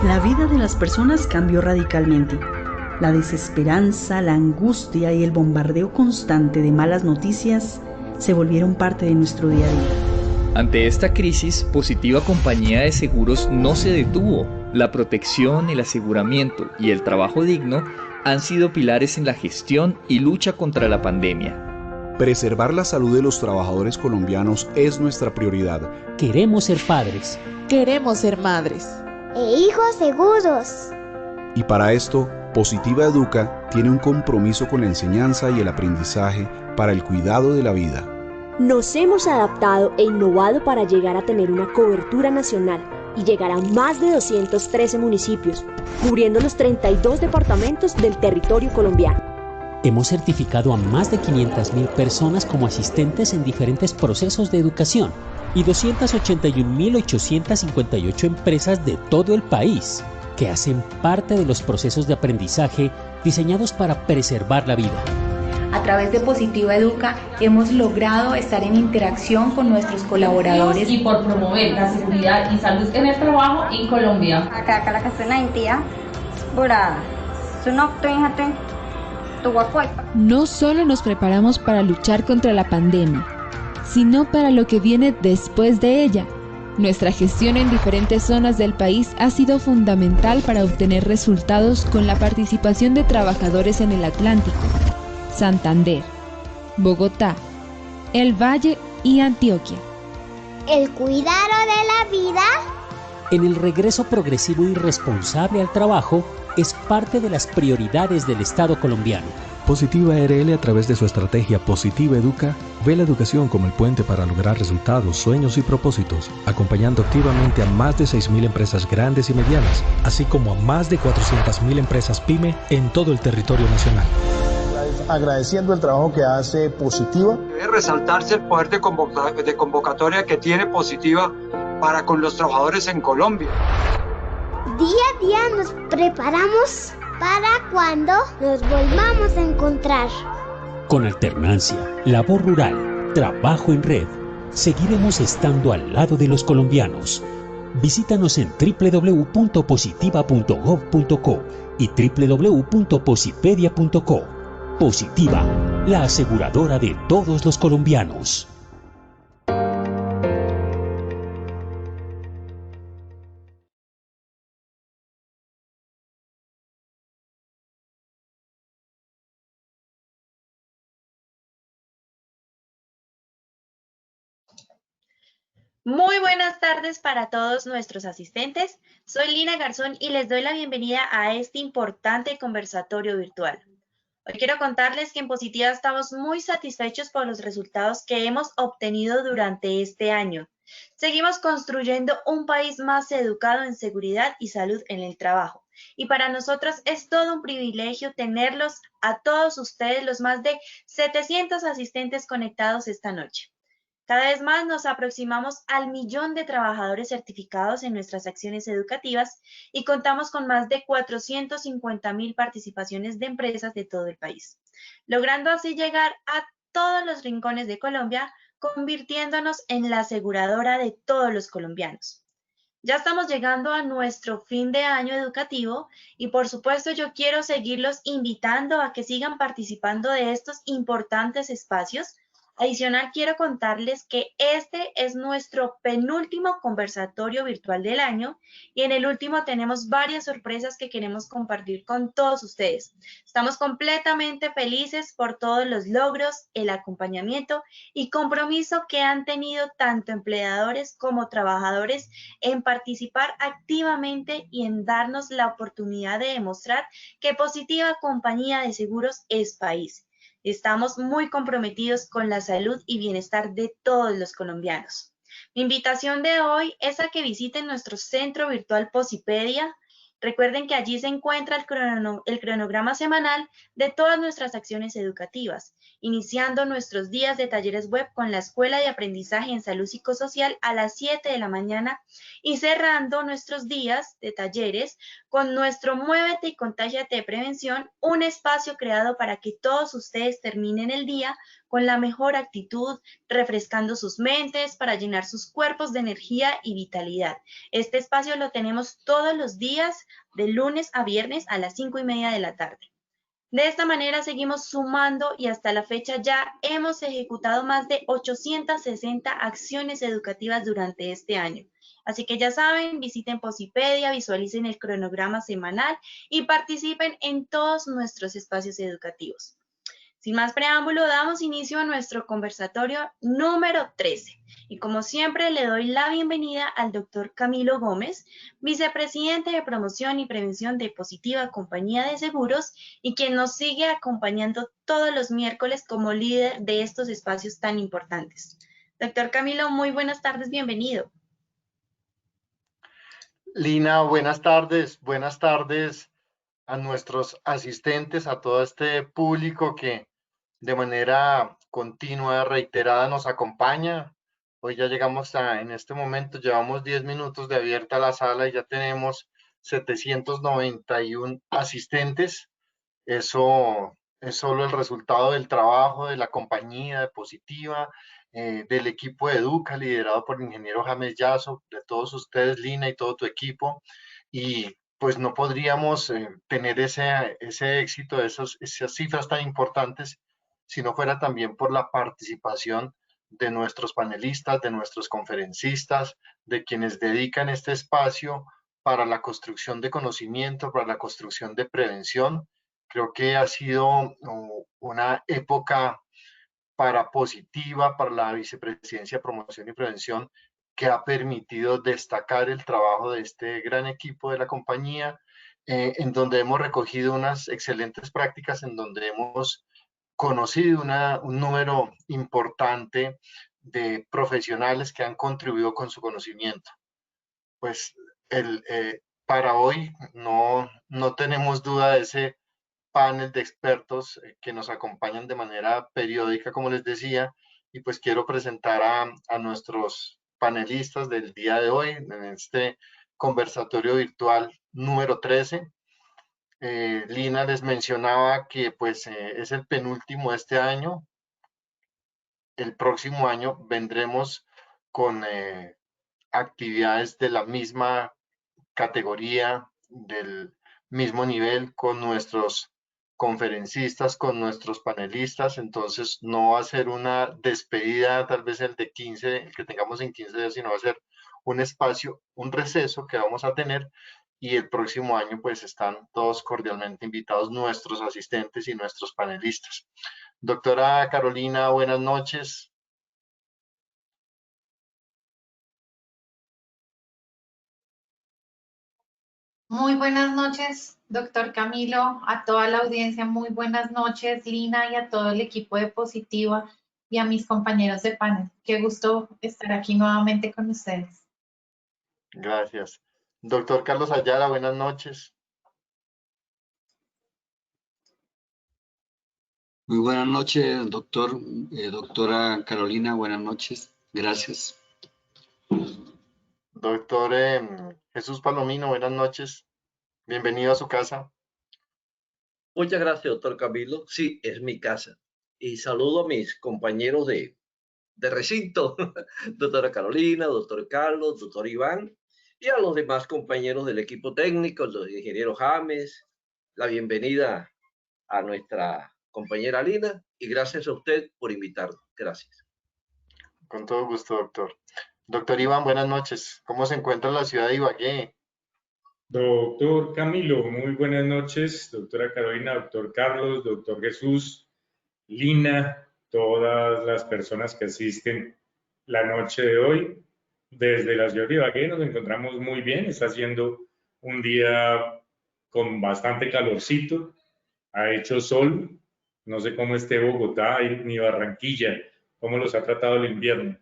La vida de las personas cambió radicalmente. La desesperanza, la angustia y el bombardeo constante de malas noticias se volvieron parte de nuestro día a día. Ante esta crisis, Positiva Compañía de Seguros no se detuvo. La protección, el aseguramiento y el trabajo digno han sido pilares en la gestión y lucha contra la pandemia. Preservar la salud de los trabajadores colombianos es nuestra prioridad. Queremos ser padres. Queremos ser madres. E hijos seguros. Y para esto, Positiva Educa tiene un compromiso con la enseñanza y el aprendizaje para el cuidado de la vida. Nos hemos adaptado e innovado para llegar a tener una cobertura nacional y llegar a más de 213 municipios, cubriendo los 32 departamentos del territorio colombiano. Hemos certificado a más de 500.000 personas como asistentes en diferentes procesos de educación y 281.858 empresas de todo el país que hacen parte de los procesos de aprendizaje diseñados para preservar la vida. A través de Positiva Educa hemos logrado estar en interacción con nuestros colaboradores y por promover la seguridad y salud en el trabajo en Colombia. No solo nos preparamos para luchar contra la pandemia, sino para lo que viene después de ella. Nuestra gestión en diferentes zonas del país ha sido fundamental para obtener resultados con la participación de trabajadores en el Atlántico, Santander, Bogotá, El Valle y Antioquia. El cuidado de la vida. En el regreso progresivo y responsable al trabajo es parte de las prioridades del Estado colombiano. Positiva RL, a través de su estrategia Positiva Educa, ve la educación como el puente para lograr resultados, sueños y propósitos, acompañando activamente a más de 6.000 empresas grandes y medianas, así como a más de 400.000 empresas PYME en todo el territorio nacional. Agradeciendo el trabajo que hace Positiva. Debe resaltarse el poder de convocatoria que tiene Positiva para con los trabajadores en Colombia. Día a día nos preparamos para cuando nos volvamos a encontrar. Con alternancia, labor rural, trabajo en red, seguiremos estando al lado de los colombianos. Visítanos en www.positiva.gov.co y www.posipedia.co. Positiva, la aseguradora de todos los colombianos. Muy buenas tardes para todos nuestros asistentes. Soy Lina Garzón y les doy la bienvenida a este importante conversatorio virtual. Hoy quiero contarles que en Positiva estamos muy satisfechos por los resultados que hemos obtenido durante este año. Seguimos construyendo un país más educado en seguridad y salud en el trabajo. Y para nosotros es todo un privilegio tenerlos a todos ustedes, los más de 700 asistentes conectados esta noche. Cada vez más nos aproximamos al 1.000.000 de trabajadores certificados en nuestras acciones educativas y contamos con más de 450.000 participaciones de empresas de todo el país, logrando así llegar a todos los rincones de Colombia, convirtiéndonos en la aseguradora de todos los colombianos. Ya estamos llegando a nuestro fin de año educativo y por supuesto yo quiero seguirlos invitando a que sigan participando de estos importantes espacios. Adicional, quiero contarles que este es nuestro penúltimo conversatorio virtual del año y en el último tenemos varias sorpresas que queremos compartir con todos ustedes. Estamos completamente felices por todos los logros, el acompañamiento y compromiso que han tenido tanto empleadores como trabajadores en participar activamente y en darnos la oportunidad de demostrar que Positiva Compañía de Seguros es país. Estamos muy comprometidos con la salud y bienestar de todos los colombianos. Mi invitación de hoy es a que visiten nuestro centro virtual Posipedia. Recuerden que allí se encuentra el cronograma semanal de todas nuestras acciones educativas, iniciando nuestros días de talleres web con la Escuela de Aprendizaje en Salud Psicosocial a las 7 de la mañana y cerrando nuestros días de talleres con nuestro Muévete y Contágiate de Prevención, un espacio creado para que todos ustedes terminen el día con la mejor actitud, refrescando sus mentes para llenar sus cuerpos de energía y vitalidad. Este espacio lo tenemos todos los días, de lunes a viernes a las 5:30 de la tarde. De esta manera seguimos sumando y hasta la fecha ya hemos ejecutado más de 860 acciones educativas durante este año. Así que ya saben, visiten Posipedia, visualicen el cronograma semanal y participen en todos nuestros espacios educativos. Sin más preámbulo, damos inicio a nuestro conversatorio número 13. Y como siempre, le doy la bienvenida al doctor Camilo Gómez, vicepresidente de Promoción y Prevención de Positiva Compañía de Seguros y quien nos sigue acompañando todos los miércoles como líder de estos espacios tan importantes. Doctor Camilo, muy buenas tardes, bienvenido. Lina, buenas tardes a nuestros asistentes, a todo este público que de manera continua, reiterada nos acompaña. Hoy ya llegamos en este momento, llevamos 10 minutos de abierta la sala y ya tenemos 791 asistentes. Eso es solo el resultado del trabajo de la compañía de Positiva, del equipo de Educa, liderado por el ingeniero James Yazo, de todos ustedes, Lina, y todo tu equipo. Y pues no podríamos tener ese éxito, esas cifras tan importantes, si no fuera también por la participación de nuestros panelistas, de nuestros conferencistas, de quienes dedican este espacio para la construcción de conocimiento, para la construcción de prevención. Creo que ha sido una época positiva para la Vicepresidencia de Promoción y Prevención, que ha permitido destacar el trabajo de este gran equipo de la compañía, en donde hemos recogido unas excelentes prácticas, en donde hemos conocido un número importante de profesionales que han contribuido con su conocimiento. Pues para hoy no tenemos duda de ese panel de expertos que nos acompañan de manera periódica, como les decía, y pues quiero presentar a nuestros panelistas del día de hoy en este conversatorio virtual número 13. Lina les mencionaba que pues es el penúltimo de este año. El próximo año vendremos con actividades de la misma categoría, del mismo nivel, con nuestros conferencistas, con nuestros panelistas. Entonces no va a ser una despedida, tal vez el que tengamos en 15 días, sino va a ser un espacio, un receso que vamos a tener, y el próximo año pues están todos cordialmente invitados nuestros asistentes y nuestros panelistas. Doctora Carolina, buenas noches. Muy buenas noches, doctor Camilo, a toda la audiencia, muy buenas noches, Lina, y a todo el equipo de Positiva y a mis compañeros de panel. Qué gusto estar aquí nuevamente con ustedes. Gracias. Doctor Carlos Ayala, buenas noches. Muy buenas noches, doctora Carolina, buenas noches. Gracias. Doctor Jesús Palomino, buenas noches. Bienvenido a su casa. Muchas gracias, doctor Camilo. Sí, es mi casa. Y saludo a mis compañeros de recinto, doctora Carolina, doctor Carlos, doctor Iván, y a los demás compañeros del equipo técnico, los ingenieros James. La bienvenida a nuestra compañera Lina y gracias a usted por invitarnos. Gracias. Con todo gusto, doctor. Doctor Iván, buenas noches. ¿Cómo se encuentra en la ciudad de Ibagué? Doctor Camilo, muy buenas noches. Doctora Carolina, doctor Carlos, doctor Jesús, Lina, todas las personas que asisten la noche de hoy. Desde la ciudad de Ibagué nos encontramos muy bien. Está haciendo un día con bastante calorcito. Ha hecho sol. No sé cómo esté Bogotá ni Barranquilla. ¿Cómo los ha tratado el invierno?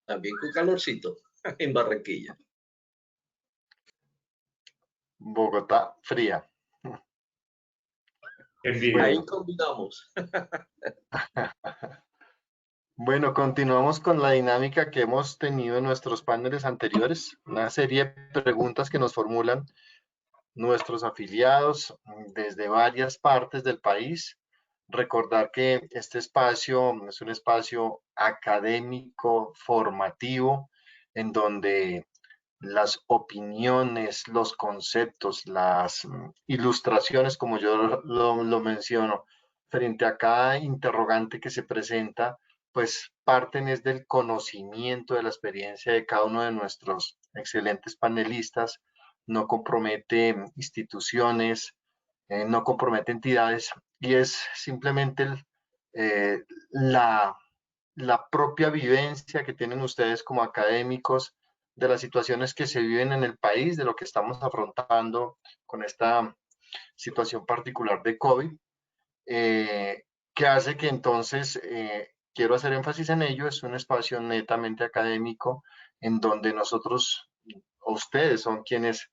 También con calorcito en Barranquilla. Bogotá, fría. Ahí combinamos. Bueno, continuamos con la dinámica que hemos tenido en nuestros paneles anteriores. Una serie de preguntas que nos formulan nuestros afiliados desde varias partes del país. Recordar que este espacio es un espacio académico, formativo, en donde las opiniones, los conceptos, las ilustraciones, como yo lo menciono, frente a cada interrogante que se presenta, pues parten es del conocimiento, de la experiencia de cada uno de nuestros excelentes panelistas, no compromete instituciones, no compromete entidades, y es simplemente la propia vivencia que tienen ustedes como académicos de las situaciones que se viven en el país, de lo que estamos afrontando con esta situación particular de COVID, que hace que entonces, quiero hacer énfasis en ello, es un espacio netamente académico en donde nosotros, o ustedes son quienes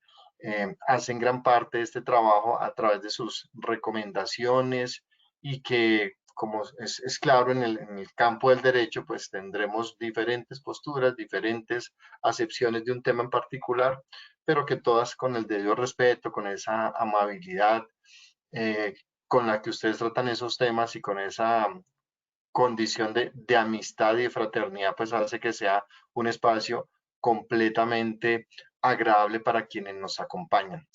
hacen gran parte de este trabajo a través de sus recomendaciones, y que, como es claro, en el campo del derecho, pues tendremos diferentes posturas, diferentes acepciones de un tema en particular, pero que todas con el debido respeto, con esa amabilidad con la que ustedes tratan esos temas, y con esa condición de amistad y de fraternidad, pues hace que sea un espacio completamente agradable para quienes nos acompañan.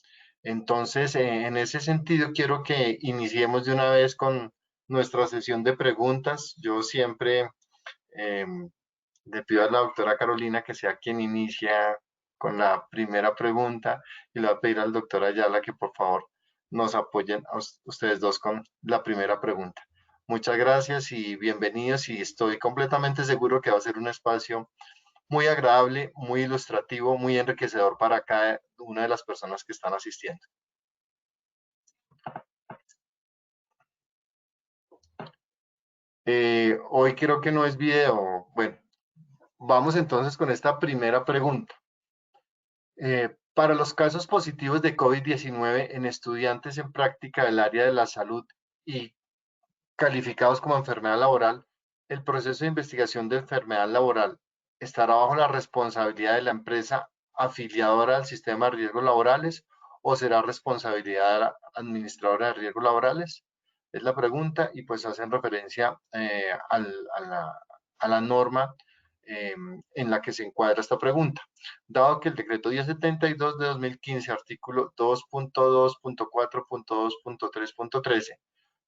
Entonces, en ese sentido, quiero que iniciemos de una vez con nuestra sesión de preguntas. Yo siempre le pido a la doctora Carolina que sea quien inicia con la primera pregunta, y le voy a pedir al doctor Ayala que por favor nos apoyen a ustedes dos con la primera pregunta. Muchas gracias y bienvenidos, y estoy completamente seguro que va a ser un espacio muy agradable, muy ilustrativo, muy enriquecedor para cada una de las personas que están asistiendo. Hoy creo que no es video. Bueno, vamos entonces con esta primera pregunta. Para los casos positivos de COVID-19 en estudiantes en práctica del área de la salud y calificados como enfermedad laboral, ¿el proceso de investigación de enfermedad laboral estará bajo la responsabilidad de la empresa afiliadora al sistema de riesgos laborales, o será responsabilidad de la administradora de riesgos laborales? Es la pregunta, y pues hacen referencia a la norma en la que se encuadra esta pregunta. Dado que el decreto 1072 de 2015, artículo 2.2.4.2.3.13,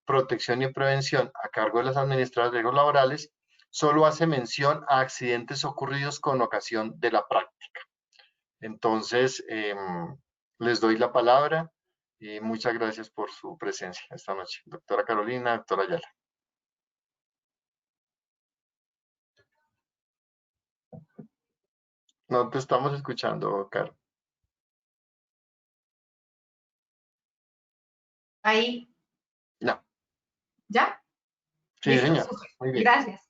protección y prevención a cargo de las administradoras de riesgos laborales, solo hace mención a accidentes ocurridos con ocasión de la práctica. Entonces, les doy la palabra y muchas gracias por su presencia esta noche. Doctora Carolina, doctora Ayala. No te estamos escuchando, Caro. Ahí. No. ¿Ya? Sí, señor. Muy bien. Gracias.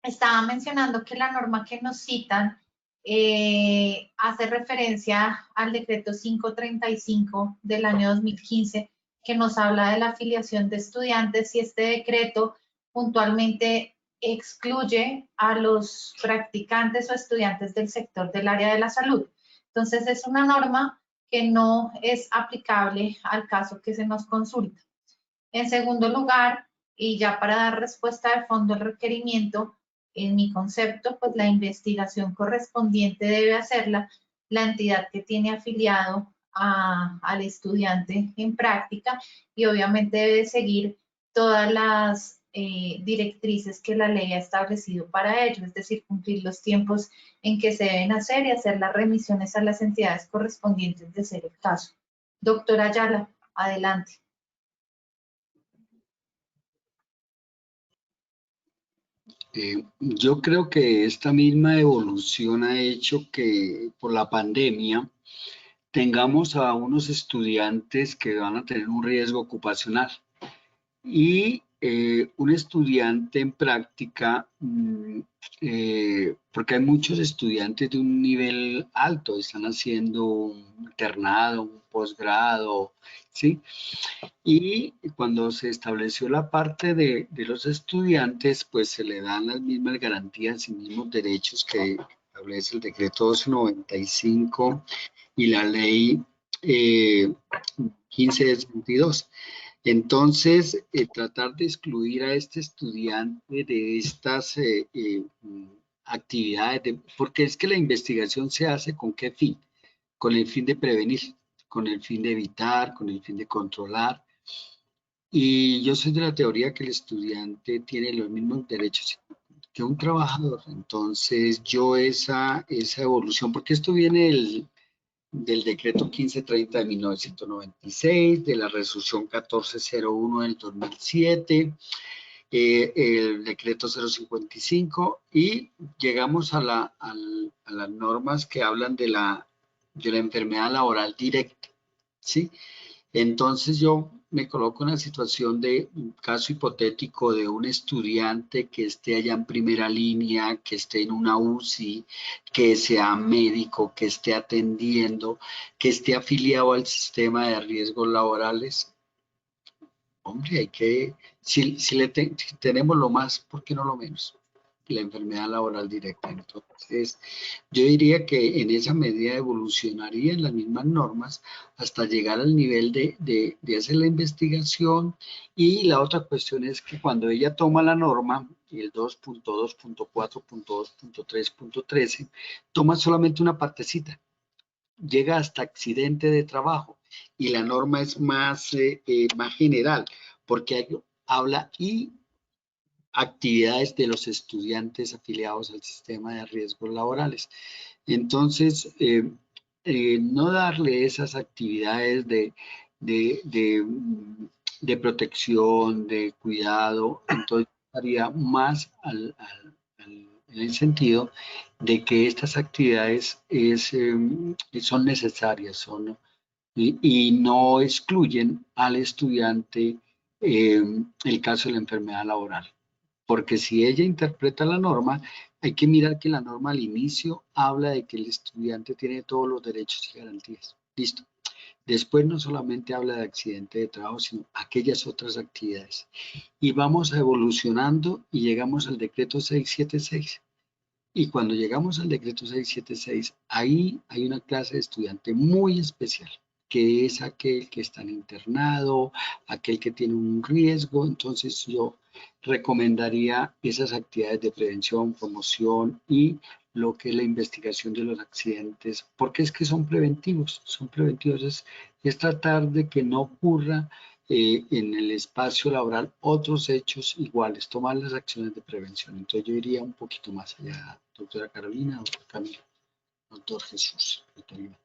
Estaba mencionando que la norma que nos citan hace referencia al decreto 535 del año 2015, que nos habla de la afiliación de estudiantes, y este decreto puntualmente excluye a los practicantes o estudiantes del sector del área de la salud. Entonces, es una norma que no es aplicable al caso que se nos consulta. En segundo lugar, y ya para dar respuesta de fondo al requerimiento, en mi concepto, pues la investigación correspondiente debe hacerla la entidad que tiene afiliado al estudiante en práctica, y obviamente debe seguir todas las directrices que la ley ha establecido para ello, es decir, cumplir los tiempos en que se deben hacer y hacer las remisiones a las entidades correspondientes de ser el caso. Doctora Ayala, adelante. Yo creo que esta misma evolución ha hecho que por la pandemia tengamos a unos estudiantes que van a tener un riesgo ocupacional, y un estudiante en práctica, porque hay muchos estudiantes de un nivel alto, están haciendo un internado, un posgrado, ¿sí? Y cuando se estableció la parte de los estudiantes, pues se le dan las mismas garantías y mismos derechos que establece el decreto 295 y la ley 15 del 22. Entonces, tratar de excluir a este estudiante de estas actividades, porque es que la investigación se hace ¿con qué fin? Con el fin de prevenir, con el fin de evitar, con el fin de controlar. Y yo soy de la teoría que el estudiante tiene los mismos derechos que un trabajador. Entonces, yo esa evolución, porque esto viene del decreto 1530 de 1996, de la resolución 1401 del 2007, el decreto 055, y llegamos a las normas que hablan de la enfermedad laboral directa, ¿sí? Entonces yo me coloco en la situación de un caso hipotético de un estudiante que esté allá en primera línea, que esté en una UCI, que sea médico, que esté atendiendo, que esté afiliado al sistema de riesgos laborales. Hombre, hay que, si tenemos lo más, ¿por qué no lo menos? La enfermedad laboral directa. Entonces, yo diría que en esa medida evolucionarían las mismas normas hasta llegar al nivel de hacer la investigación. Y la otra cuestión es que cuando ella toma la norma, el 2.2.4.2.3.13, toma solamente una partecita, llega hasta accidente de trabajo, y la norma es más general, porque habla y actividades de los estudiantes afiliados al sistema de riesgos laborales. Entonces, no darle esas actividades de protección, de cuidado, entonces haría más en el sentido de que estas actividades son necesarias, y no excluyen al estudiante el caso de la enfermedad laboral. Porque si ella interpreta la norma, hay que mirar que la norma al inicio habla de que el estudiante tiene todos los derechos y garantías. Listo. Después no solamente habla de accidente de trabajo, sino aquellas otras actividades. Y vamos evolucionando y llegamos al decreto 676. Y cuando llegamos al decreto 676, ahí hay una clase de estudiante muy especial, que es aquel que está en internado, aquel que tiene un riesgo. Entonces yo recomendaría esas actividades de prevención, promoción y lo que es la investigación de los accidentes, porque es que son preventivos, es tratar de que no ocurra en el espacio laboral otros hechos iguales, tomar las acciones de prevención. Entonces yo iría un poquito más allá, doctora Carolina, doctor Camilo, doctor Jesús, doctor Iván.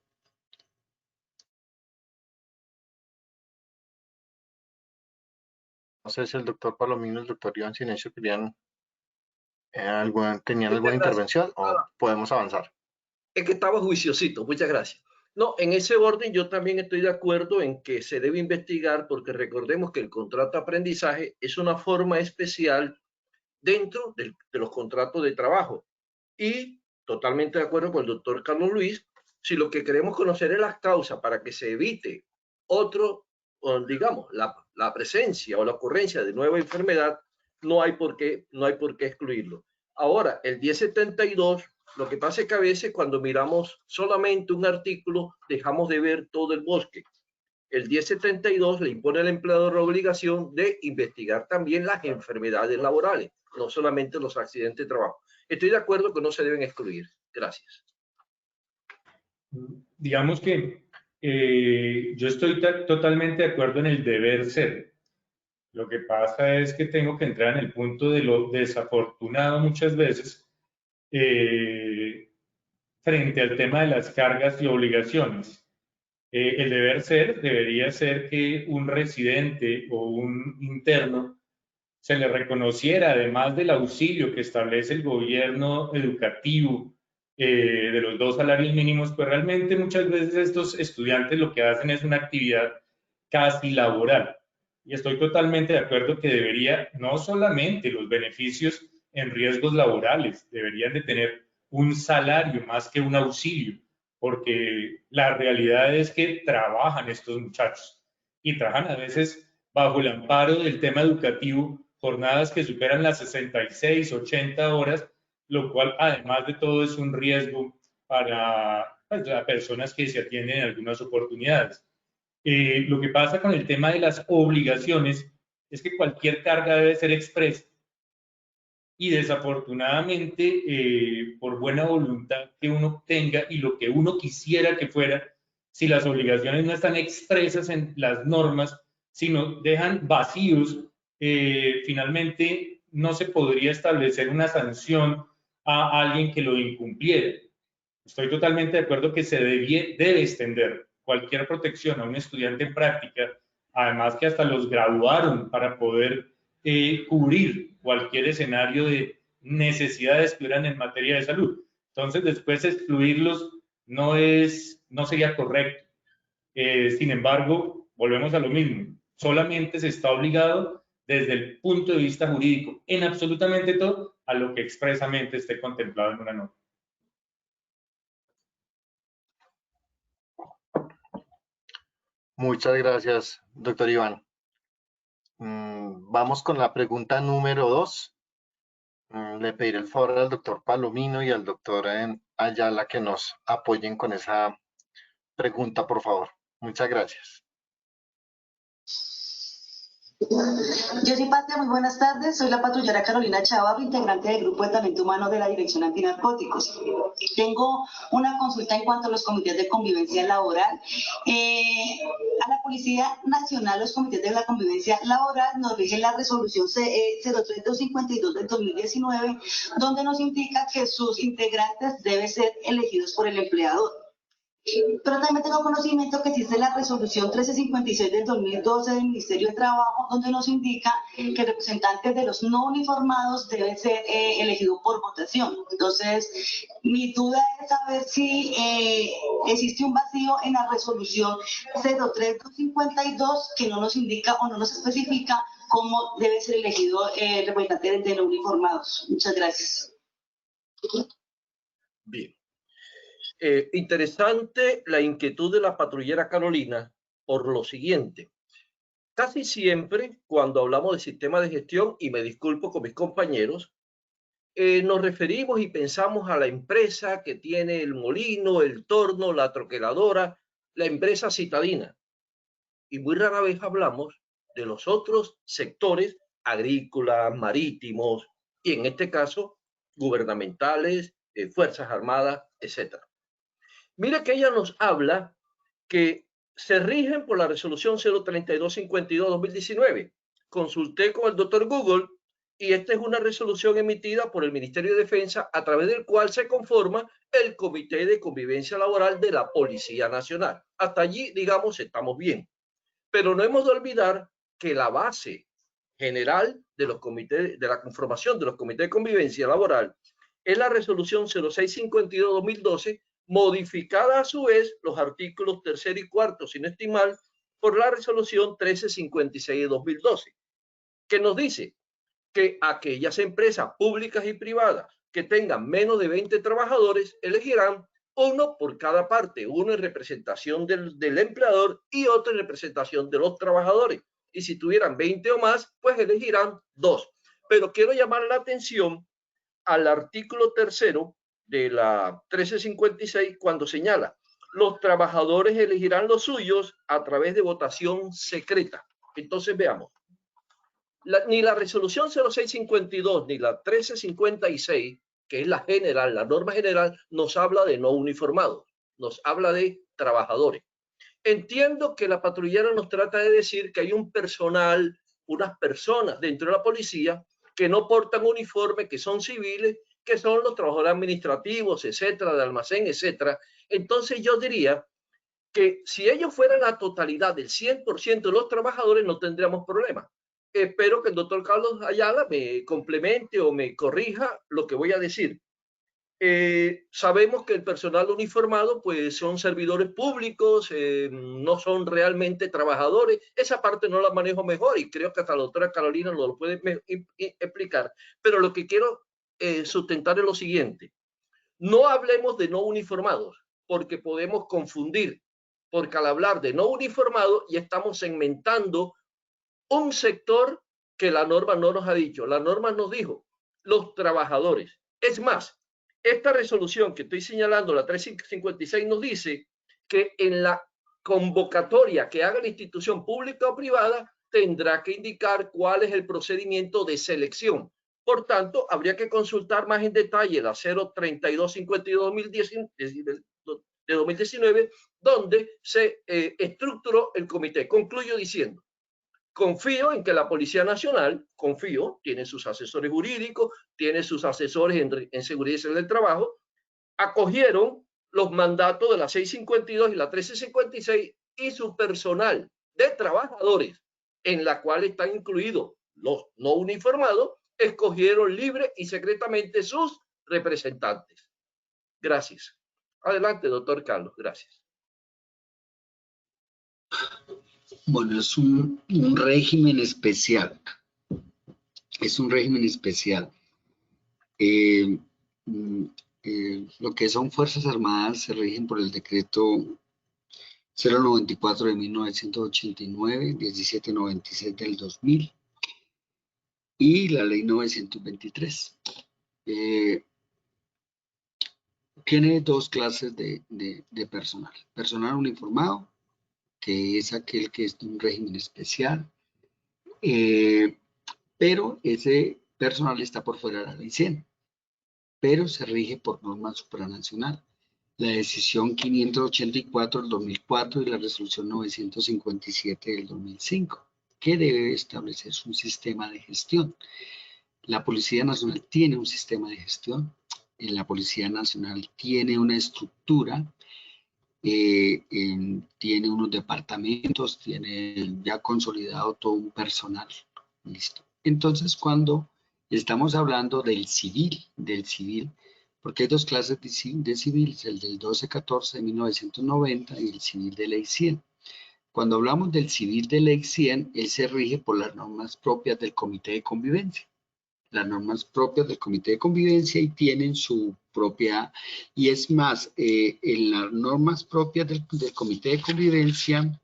No sé si el doctor Palomino y el doctor Iván Sinesio tenían alguna intervención o podemos avanzar. Es que estaba juiciosito, muchas gracias. No, en ese orden yo también estoy de acuerdo en que se debe investigar, porque recordemos que el contrato de aprendizaje es una forma especial dentro de los contratos de trabajo. Y totalmente de acuerdo con el doctor Carlos Luis, si lo que queremos conocer es las causas para que se evite digamos, la presencia o la ocurrencia de nueva enfermedad, no hay por qué excluirlo. Ahora, el 1072, lo que pasa es que a veces cuando miramos solamente un artículo, dejamos de ver todo el bosque. El 1072 le impone al empleador la obligación de investigar también las enfermedades laborales, no solamente los accidentes de trabajo. Estoy de acuerdo que no se deben excluir. Gracias. Digamos que yo estoy totalmente de acuerdo en el deber ser. Lo que pasa es que tengo que entrar en el punto de lo desafortunado muchas veces frente al tema de las cargas y obligaciones. El deber ser debería ser que un residente o un interno se le reconociera, además del auxilio que establece el gobierno educativo de los 2 salarios mínimos, pues realmente muchas veces estos estudiantes lo que hacen es una actividad casi laboral. Y estoy totalmente de acuerdo que debería, no solamente los beneficios en riesgos laborales, deberían de tener un salario más que un auxilio, porque la realidad es que trabajan estos muchachos y trabajan a veces bajo el amparo del tema educativo, jornadas que superan las 66, 80 horas, lo cual además de todo es un riesgo para las personas que se atienden en algunas oportunidades. Lo que pasa con el tema de las obligaciones es que cualquier carga debe ser expresa. Y desafortunadamente, por buena voluntad que uno tenga y lo que uno quisiera que fuera, si las obligaciones no están expresas en las normas, sino dejan vacíos, finalmente no se podría establecer una sanción a alguien que lo incumpliera. Estoy totalmente de acuerdo que se debe extender cualquier protección a un estudiante en práctica, además que hasta los graduaron para poder cubrir cualquier escenario de necesidades que hubieran en materia de salud. Entonces, después excluirlos no sería correcto. Sin embargo, volvemos a lo mismo. Solamente se está obligado desde el punto de vista jurídico, en absolutamente todo, a lo que expresamente esté contemplado en una norma. Muchas gracias, doctor Iván. Vamos con la pregunta número 2. Le pediré el favor al doctor Palomino y al doctor Ayala que nos apoyen con esa pregunta, por favor. Muchas gracias. Yo soy Patria, muy buenas tardes. Soy la patrullera Carolina Chavarro, integrante del Grupo de Talento Humano de la Dirección Antinarcóticos. Tengo una consulta en cuanto a los comités de convivencia laboral. A la Policía Nacional, los comités de la convivencia laboral nos rige la resolución 03252 del 2019, donde nos indica que sus integrantes deben ser elegidos por el empleador. Pero también tengo conocimiento que existe la resolución 1356 del 2012 del Ministerio de Trabajo, donde nos indica que representantes de los no uniformados deben ser elegidos por votación. Entonces, mi duda es saber si existe un vacío en la resolución 03252 que no nos indica o no nos especifica cómo debe ser elegido el representante de no uniformados. Muchas gracias. Bien. Interesante la inquietud de la patrullera Carolina por lo siguiente. Casi siempre cuando hablamos de sistema de gestión, y me disculpo con mis compañeros, nos referimos y pensamos a la empresa que tiene el molino, el torno, la troqueladora, la empresa citadina. Y muy rara vez hablamos de los otros sectores agrícolas, marítimos y en este caso gubernamentales, Fuerzas Armadas, etcétera. Mira que ella nos habla que se rigen por la resolución 03252-2019. Consulté con el doctor Google y esta es una resolución emitida por el Ministerio de Defensa a través del cual se conforma el Comité de Convivencia Laboral de la Policía Nacional. Hasta allí, digamos, estamos bien. Pero no hemos de olvidar que la base general de los comités, de la conformación de los comités de convivencia laboral es la resolución 0652-2012, modificada a su vez los artículos 3 y 4, sin estimar, por la resolución 1356 de 2012, que nos dice que aquellas empresas públicas y privadas que tengan menos de 20 trabajadores elegirán uno por cada parte, uno en representación del empleador y otro en representación de los trabajadores. Y si tuvieran 20 o más, pues elegirán dos. Pero quiero llamar la atención al artículo 3 de la 1356 cuando señala: los trabajadores elegirán los suyos a través de votación secreta. Entonces veamos, ni la resolución 0652 ni la 1356, que es la general, la norma general, nos habla de no uniformados, nos habla de trabajadores. Entiendo que la patrullera nos trata de decir que hay un personal, unas personas dentro de la policía que no portan uniforme, que son civiles, que son los trabajadores administrativos, etcétera, de almacén, etcétera. Entonces yo diría que si ellos fueran la totalidad del 100% de los trabajadores, no tendríamos problema. Espero que el doctor Carlos Ayala me complemente o me corrija lo que voy a decir. Sabemos que el personal uniformado pues son servidores públicos, no son realmente trabajadores. Esa parte no la manejo mejor y creo que hasta la doctora Carolina lo puede explicar. Pero lo que quiero sustentar es lo siguiente: no hablemos de no uniformados porque podemos confundir, porque al hablar de no uniformados ya estamos segmentando un sector que la norma no nos ha dicho. La norma nos dijo los trabajadores. Es más, esta resolución que estoy señalando, la 356, nos dice que en la convocatoria que haga la institución pública o privada tendrá que indicar cuál es el procedimiento de selección. Por tanto, habría que consultar más en detalle la 03252 de 2019, donde se estructuró el comité. Concluyo diciendo, confío en que la Policía Nacional, tiene sus asesores jurídicos, tiene sus asesores en seguridad y salud del trabajo, acogieron los mandatos de la 652 y la 1356 y su personal de trabajadores, en la cual están incluidos los no uniformados, escogieron libre y secretamente sus representantes. Gracias. Adelante, doctor Carlos. Gracias. Bueno, es un régimen especial. Es un régimen especial. Lo que son Fuerzas Armadas se rigen por el decreto 094 de 1989, 1796 del 2000 y la ley 923. Tiene dos clases de personal. Personal uniformado, que es aquel que es de un régimen especial, pero ese personal está por fuera de la ley 100, pero se rige por norma supranacional. La decisión 584 del 2004 y la resolución 957 del 2005, que debe establecer un sistema de gestión. La Policía Nacional tiene un sistema de gestión, la Policía Nacional tiene una estructura, tiene unos departamentos, tiene ya consolidado todo un personal. Listo. Entonces, cuando estamos hablando del civil, porque hay dos clases de civil, el del 1214 de 1990 y el civil de ley 100. Cuando hablamos del civil de ley 100, él se rige por las normas propias del Comité de Convivencia. Las normas propias del Comité de Convivencia y tienen su propia, y es más, en las normas propias del Comité de Convivencia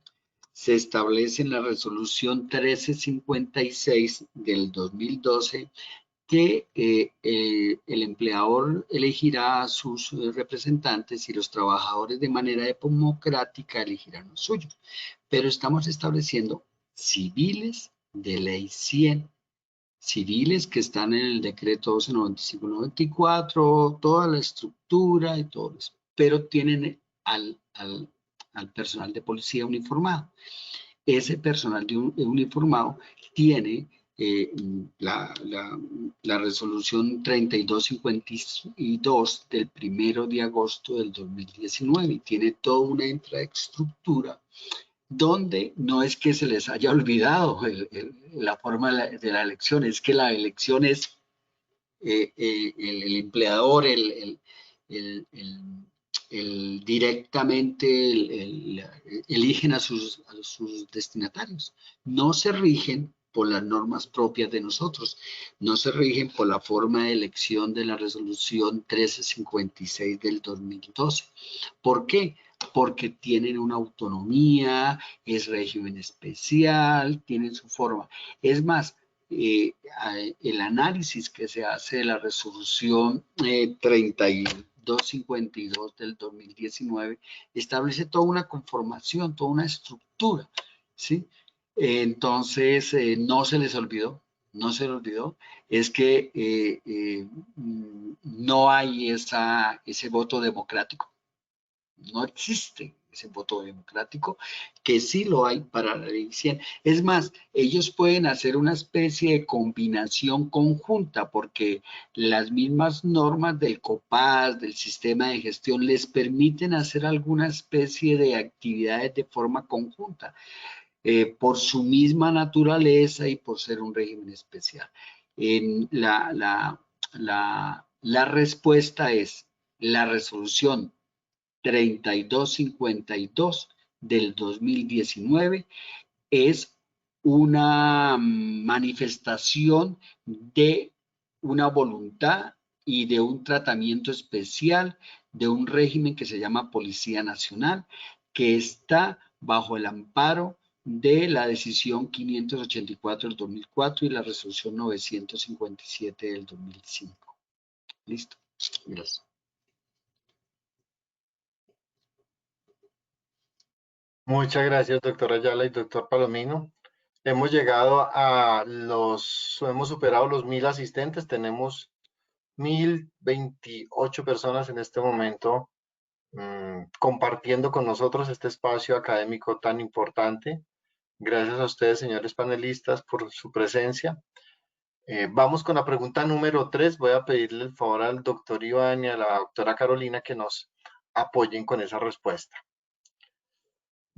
se establece en la resolución 1356 del 2012 que el empleador elegirá a sus representantes y los trabajadores de manera democrática elegirán los suyos. Pero estamos estableciendo civiles de ley 100, civiles que están en el decreto 1295-94, toda la estructura y todo eso, pero tienen al personal de policía uniformado. Ese personal uniformado tiene la resolución 3252 del 1 de agosto del 2019 y tiene toda una infraestructura donde no es que se les haya olvidado la forma de la elección, es que la elección es el empleador, directamente eligen a sus destinatarios. No se rigen por las normas propias de nosotros, no se rigen por la forma de elección de la resolución 1356 del 2012. ¿Por qué? Porque tienen una autonomía, es régimen especial, tienen su forma. Es más, el análisis que se hace de la resolución 3252 del 2019 establece toda una conformación, toda una estructura, ¿sí? Entonces, no se les olvidó, es que no hay ese voto democrático, no existe ese voto democrático, que sí lo hay para la ley 100. Es más, ellos pueden hacer una especie de combinación conjunta, porque las mismas normas del COPAS, del sistema de gestión, les permiten hacer alguna especie de actividades de forma conjunta. Por su misma naturaleza y por ser un régimen especial. La respuesta es la resolución 3252 del 2019 es una manifestación de una voluntad y de un tratamiento especial de un régimen que se llama Policía Nacional, que está bajo el amparo de la decisión 584 del 2004 y la resolución 957 del 2005. Listo. Gracias. Muchas gracias, doctora Ayala y doctor Palomino. Hemos superado los 1000 asistentes, tenemos 1028 personas en este momento compartiendo con nosotros este espacio académico tan importante. Gracias a ustedes, señores panelistas, por su presencia. Vamos con la pregunta número 3. Voy a pedirle el favor al doctor Iván y a la doctora Carolina que nos apoyen con esa respuesta.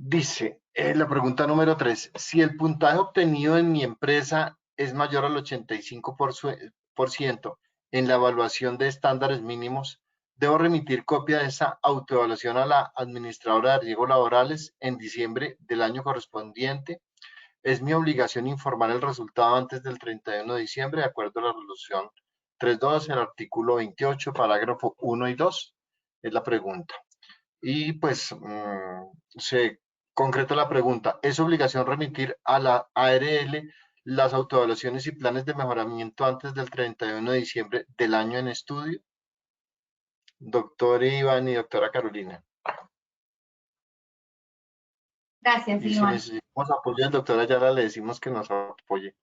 Dice, la pregunta número 3, si el puntaje obtenido en mi empresa es mayor al 85% en la evaluación de estándares mínimos, ¿debo remitir copia de esa autoevaluación a la administradora de riesgos laborales en diciembre del año correspondiente? ¿Es mi obligación informar el resultado antes del 31 de diciembre, de acuerdo a la resolución 3.2, el artículo 28, parágrafo 1 y 2? Es la pregunta. Y pues se concreta la pregunta. ¿Es obligación remitir a la ARL las autoevaluaciones y planes de mejoramiento antes del 31 de diciembre del año en estudio? Doctor Iván y doctora Carolina. Gracias, y Iván. Si necesitamos apoyo del doctor Ayala, le decimos que nos apoye.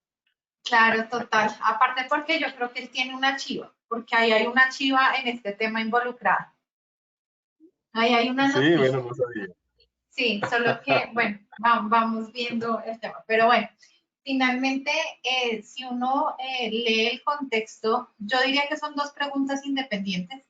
Claro, total. Aparte porque yo creo que él tiene una chiva, porque ahí hay una chiva en este tema involucrada. Ahí hay una noticia. Sí, bueno, no sabía. Sí, solo que, bueno, vamos viendo el tema. Pero bueno, finalmente, si uno lee el contexto, yo diría que son dos preguntas independientes.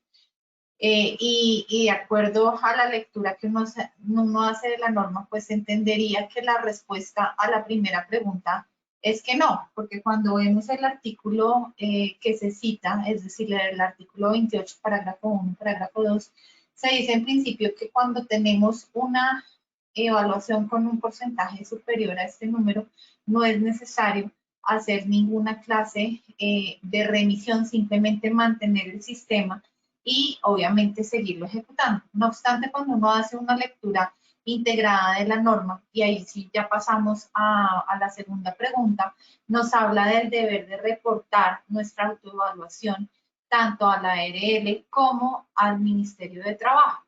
Y de acuerdo a la lectura que uno hace de la norma, pues entendería que la respuesta a la primera pregunta es que no, porque cuando vemos el artículo que se cita, es decir, el artículo 28, parágrafo 1, parágrafo 2, se dice en principio que cuando tenemos una evaluación con un porcentaje superior a este número, no es necesario hacer ninguna clase de remisión, simplemente mantener el sistema y obviamente seguirlo ejecutando. No obstante, cuando uno hace una lectura integrada de la norma, y ahí sí ya pasamos a la segunda pregunta, nos habla del deber de reportar nuestra autoevaluación tanto a la ARL como al Ministerio de Trabajo.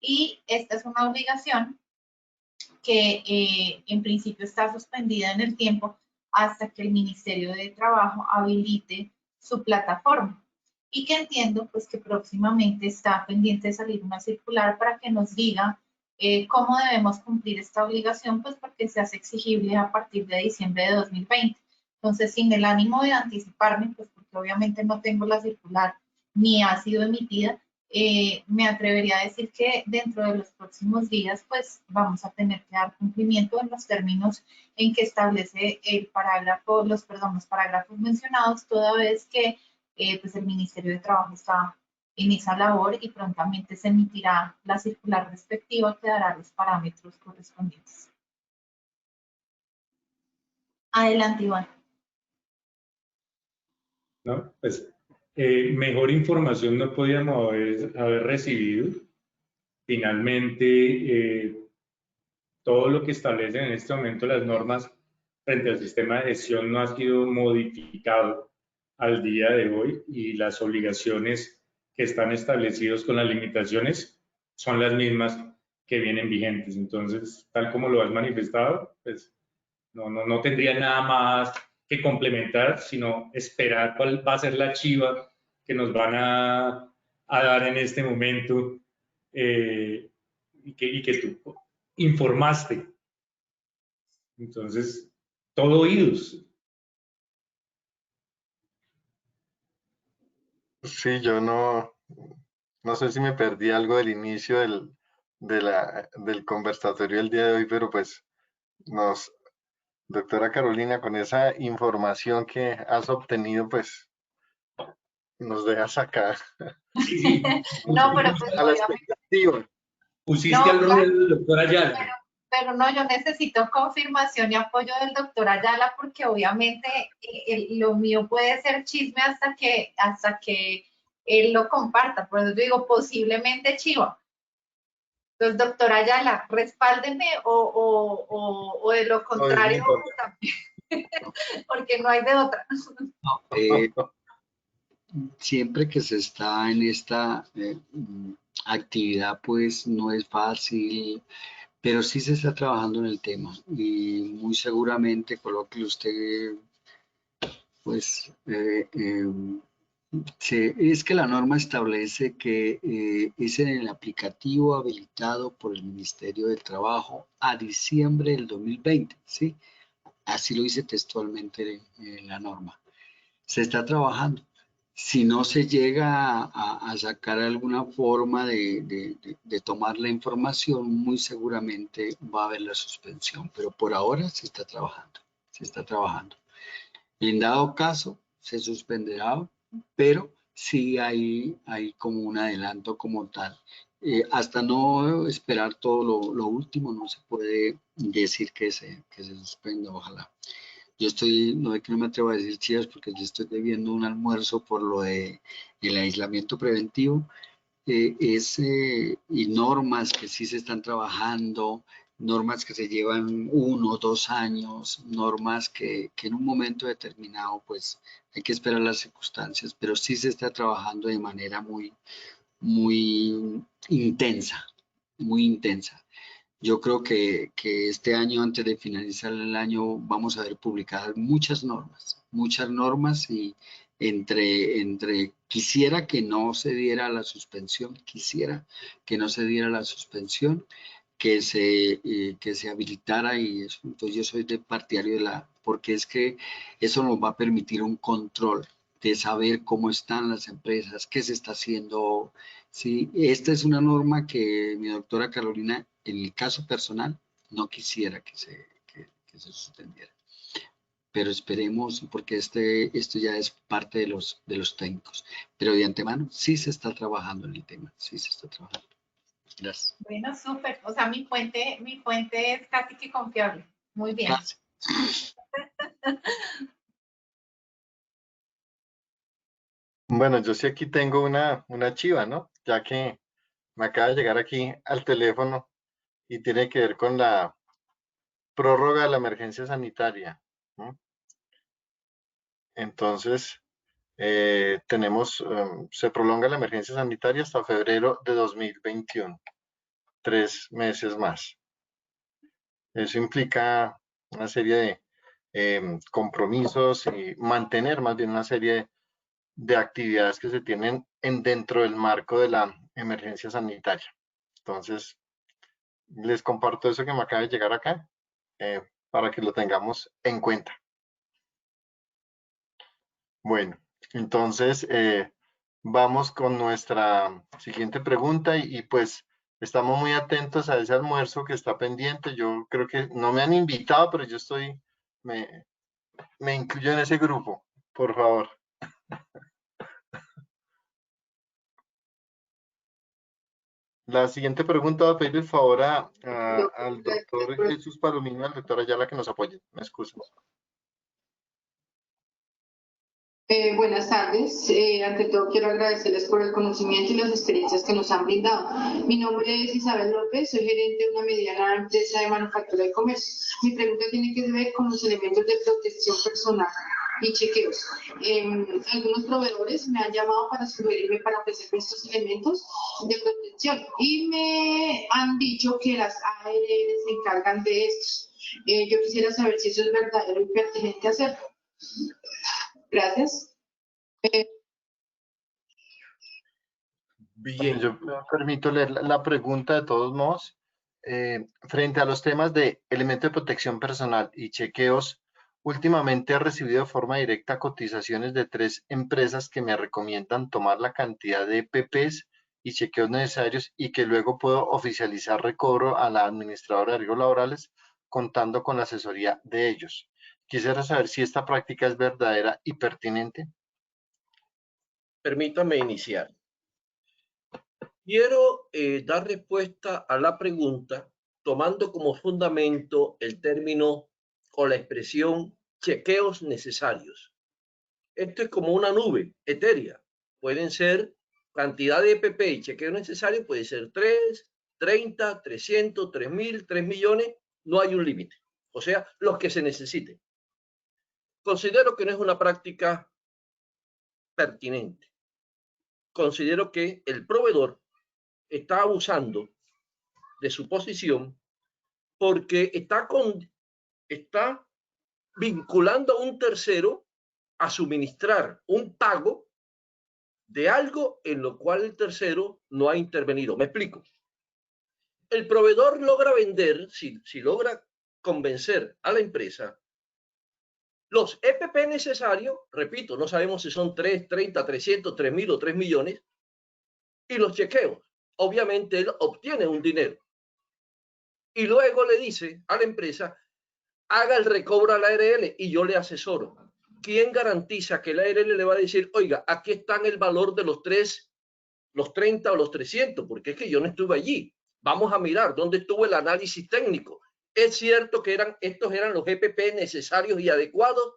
Y esta es una obligación que en principio está suspendida en el tiempo hasta que el Ministerio de Trabajo habilite su plataforma. Y que entiendo pues que próximamente está pendiente de salir una circular para que nos diga cómo debemos cumplir esta obligación, pues porque se hace exigible a partir de diciembre de 2020. Entonces, sin el ánimo de anticiparme, pues porque obviamente no tengo la circular ni ha sido emitida, me atrevería a decir que dentro de los próximos días, pues vamos a tener que dar cumplimiento en los términos en que establece el parágrafo, los parágrafos mencionados, toda vez que pues el Ministerio de Trabajo está en esa labor y prontamente se emitirá la circular respectiva que dará los parámetros correspondientes. Adelante, Iván. No, pues mejor información no podíamos haber recibido. Finalmente, todo lo que establecen en este momento las normas frente al sistema de gestión no ha sido modificado al día de hoy y las obligaciones que están establecidas con las limitaciones son las mismas que vienen vigentes. Entonces, tal como lo has manifestado, pues no tendría nada más que complementar, sino esperar cuál va a ser la chiva que nos van a dar en este momento y que tú informaste. Entonces, todo oídos. Sí, yo no sé si me perdí algo del inicio del conversatorio del día de hoy, pero pues doctora Carolina, con esa información que has obtenido, pues nos dejas acá. Sí. No, pero pues a la expectativa. Pusiste al rol del doctor Ayala. Pero no, yo necesito confirmación y apoyo del doctor Ayala porque obviamente lo mío puede ser chisme hasta que él lo comparta. Por eso yo digo posiblemente chiva. Entonces, doctor Ayala, respáldeme o de lo contrario, porque no hay de otra. Siempre que se está en esta actividad, pues no es fácil pero sí se está trabajando en el tema y muy seguramente con lo que usted, pues, es que la norma establece que es en el aplicativo habilitado por el Ministerio del Trabajo a diciembre del 2020, ¿sí? Así lo dice textualmente la norma. Se está trabajando. Si no se llega a sacar alguna forma de tomar la información, muy seguramente va a haber la suspensión, pero por ahora se está trabajando, se está trabajando. En dado caso, se suspenderá, pero sí hay como un adelanto como tal. Hasta no esperar todo lo último, no se puede decir que se suspenda, ojalá. Yo no es que no me atrevo a decir chivas porque yo estoy debiendo un almuerzo por lo de el aislamiento preventivo, y normas que sí se están trabajando, normas que se llevan 1 o 2 años, normas que en un momento determinado pues hay que esperar las circunstancias, pero sí se está trabajando de manera muy intensa, muy intensa. Yo creo que este año, antes de finalizar el año, vamos a ver publicadas muchas normas y quisiera que no se diera la suspensión, que se habilitara y eso. Entonces yo soy de partidario porque es que eso nos va a permitir un control de saber cómo están las empresas, qué se está haciendo. Sí, esta es una norma que mi doctora Carolina, en el caso personal, no quisiera que se suspendiera. Pero esperemos, porque esto ya es parte de los técnicos. Pero de antemano, sí se está trabajando en el tema, sí se está trabajando. Gracias. Bueno, súper. O sea, mi fuente es casi que confiable. Muy bien. Gracias. Bueno, yo sí aquí tengo una chiva, ¿no? Ya que me acaba de llegar aquí al teléfono y tiene que ver con la prórroga de la emergencia sanitaria, ¿no? Entonces, se prolonga la emergencia sanitaria hasta febrero de 2021, 3 meses más. Eso implica una serie de compromisos y mantener más bien una serie de actividades que se tienen dentro del marco de la emergencia sanitaria. Entonces, les comparto eso que me acaba de llegar acá para que lo tengamos en cuenta. Bueno, entonces vamos con nuestra siguiente pregunta y pues estamos muy atentos a ese almuerzo que está pendiente. Yo creo que no me han invitado, pero yo me incluyo en ese grupo, por favor. La siguiente pregunta va a pedir el favor al doctor Jesús Palomino y al doctor Ayala que nos apoyen. Me excuso. Buenas tardes. Ante todo quiero agradecerles por el conocimiento y las experiencias que nos han brindado. Mi nombre es Isabel López, soy gerente de una mediana empresa de manufactura y comercio. Mi pregunta tiene que ver con los elementos de protección personal y chequeos. Algunos proveedores me han llamado para sugerirme para ofrecer estos elementos de protección y me han dicho que las ARL se encargan de estos. Yo quisiera saber si eso es verdadero y pertinente hacerlo. Gracias. Bien, yo me permito leer la pregunta de todos modos. Frente a los temas de elementos de protección personal y chequeos, últimamente he recibido de forma directa cotizaciones de 3 empresas que me recomiendan tomar la cantidad de EPPs y chequeos necesarios y que luego puedo oficializar recobro a la administradora de riesgos laborales contando con la asesoría de ellos. Quisiera saber si esta práctica es verdadera y pertinente. Permítame iniciar. Quiero dar respuesta a la pregunta tomando como fundamento el término o la expresión chequeos necesarios. Esto es como una nube etérea. Pueden ser cantidad de EPP y chequeos necesarios, puede ser 3, 30, 300, 3.000, 3 millones, no hay un límite. O sea, los que se necesiten. Considero que no es una práctica pertinente. Considero que el proveedor está abusando de su posición porque está vinculando a un tercero a suministrar un pago de algo en lo cual el tercero no ha intervenido. Me explico. El proveedor logra vender, si logra convencer a la empresa, los EPP necesarios, repito, no sabemos si son 3, 30, 300, 3.000 o 3 millones, y los chequeos. Obviamente él obtiene un dinero. Y luego le dice a la empresa, haga el recobro a la ARL y yo le asesoro. ¿Quién garantiza que la ARL le va a decir, oiga, aquí están el valor de los 3, los 30 o los 300? Porque es que yo no estuve allí. Vamos a mirar dónde estuvo el análisis técnico. ¿Es cierto que estos eran los EPP necesarios y adecuados?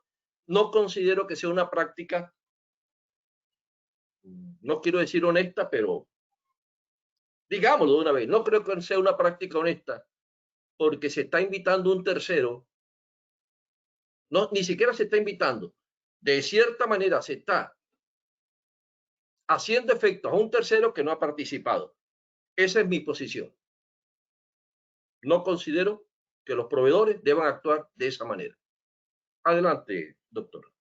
No considero que sea una práctica, no quiero decir honesta, pero digámoslo de una vez, no creo que sea una práctica honesta, porque se está invitando un tercero, no, ni siquiera se está invitando, de cierta manera se está haciendo efectos a un tercero que no ha participado. Esa es mi posición. No considero que los proveedores deban actuar de esa manera. Adelante, doctor.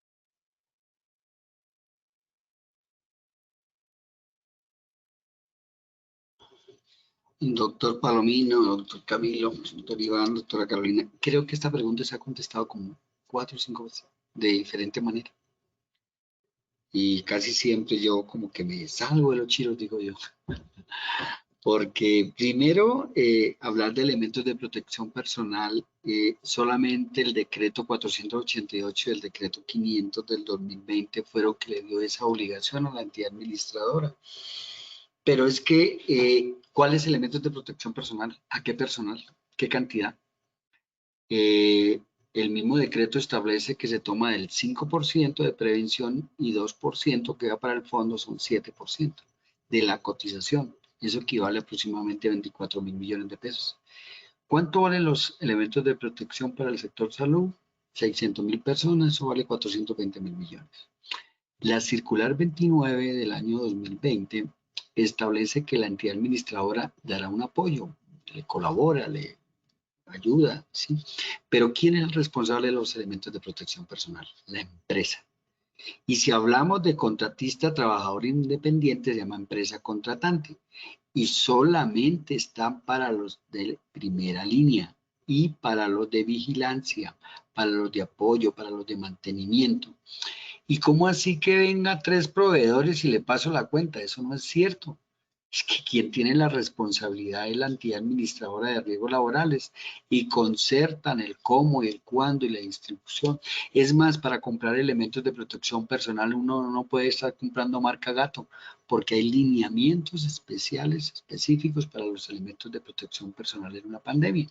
Doctor Palomino, doctor Camilo, doctor Iván, doctora Carolina, creo que esta pregunta se ha contestado como 4 o 5 veces de diferente manera. Y casi siempre yo como que me salgo de los chiros, digo yo. Porque primero, hablar de elementos de protección personal, solamente el decreto 488 y el decreto 500 del 2020 fueron que le dio esa obligación a la entidad administradora. Pero es que, ¿cuáles elementos de protección personal? ¿A qué personal? ¿Qué cantidad? El mismo decreto establece que se toma del 5% de prevención y 2% que va para el fondo, son 7% de la cotización. Eso equivale aproximadamente a 24.000 millones de pesos. ¿Cuánto valen los elementos de protección para el sector salud? 600.000 personas, eso vale 420.000 millones. La circular 29 del año 2020 establece que la entidad administradora dará un apoyo, le colabora, le ayuda, ¿sí? Pero ¿quién es el responsable de los elementos de protección personal? La empresa. Y si hablamos de contratista, trabajador independiente, se llama empresa contratante. Y solamente están para los de primera línea y para los de vigilancia, para los de apoyo, para los de mantenimiento. ¿Y cómo así que venga 3 proveedores y le paso la cuenta? Eso no es cierto. Es que quien tiene la responsabilidad es la entidad administradora de riesgos laborales y concertan el cómo y el cuándo y la distribución. Es más, para comprar elementos de protección personal uno no puede estar comprando marca gato porque hay lineamientos especiales, específicos para los elementos de protección personal en una pandemia.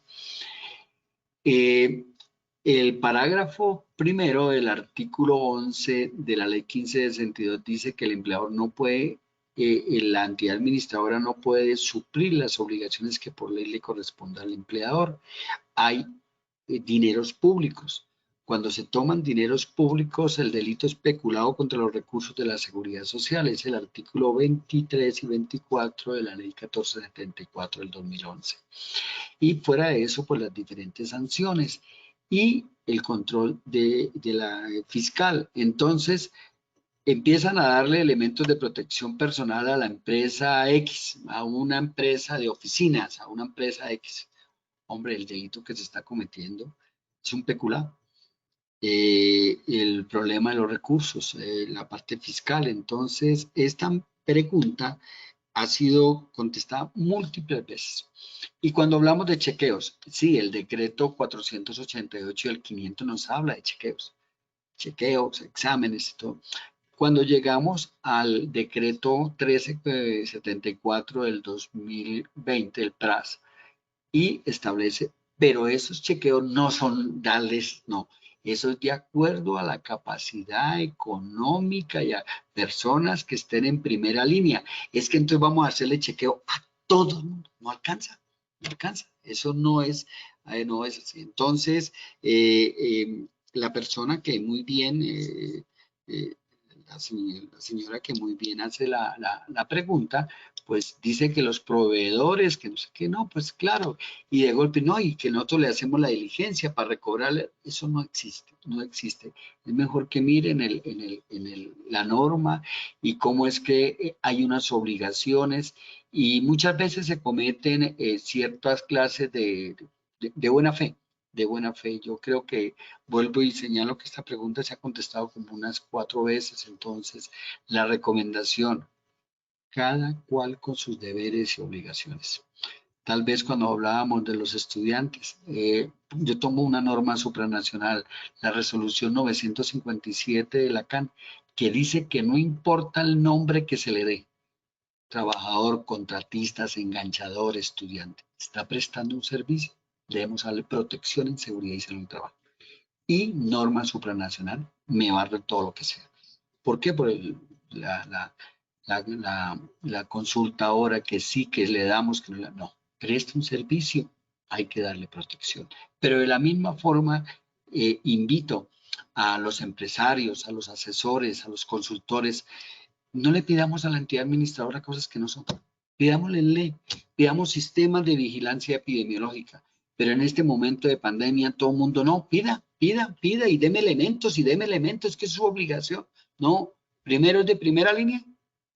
El parágrafo primero del artículo 11 de la ley 1562 dice que el empleador no puede, la entidad administradora no puede suplir las obligaciones que por ley le corresponda al empleador. Hay dineros públicos. Cuando se toman dineros públicos, el delito especulado contra los recursos de la seguridad social es el artículo 23 y 24 de la ley 1474 del 2011. Y fuera de eso, pues las diferentes sanciones y el control de la fiscal. Entonces, empiezan a darle elementos de protección personal a la empresa X, a una empresa de oficinas, a una empresa X. Hombre, el delito que se está cometiendo es un peculado. El problema de los recursos, la parte fiscal. Entonces, esta pregunta ha sido contestada múltiples veces. Y cuando hablamos de chequeos, sí, el decreto 488 y el 500 nos habla de chequeos, exámenes y todo. Cuando llegamos al decreto 1374 del 2020, el PRAS, y establece, pero esos chequeos no son darles, no, eso es de acuerdo a la capacidad económica y a personas que estén en primera línea. Es que entonces vamos a hacerle chequeo a todo el mundo, no alcanza, no alcanza, eso no es así. Entonces, la persona que muy bien, la señora que muy bien hace la pregunta, pues dice que los proveedores, que no sé qué, no, pues claro, y de golpe no, y que nosotros le hacemos la diligencia para recobrarle, eso no existe, no existe. Es mejor que miren la norma y cómo es que hay unas obligaciones y muchas veces se cometen ciertas clases de buena fe. De buena fe. Yo creo que vuelvo y señalo que esta pregunta se ha contestado como unas 4 veces, entonces la recomendación, cada cual con sus deberes y obligaciones. Tal vez cuando hablábamos de los estudiantes, yo tomo una norma supranacional, la resolución 957 de la CAN, que dice que no importa el nombre que se le dé, trabajador, contratistas, enganchador, estudiante, está prestando un servicio, debemos darle protección en seguridad y salud del trabajo. Y norma supranacional me barre todo lo que sea. ¿Por qué? Por la consulta ahora que sí que le damos, que no, presta un servicio, hay que darle protección. Pero de la misma forma, invito a los empresarios, a los asesores, a los consultores, no le pidamos a la entidad administradora cosas que no son. Pidámosle en ley, pidamos sistemas de vigilancia epidemiológica. Pero en este momento de pandemia, todo el mundo, no, pida y deme elementos, que es su obligación. No, primero es de primera línea.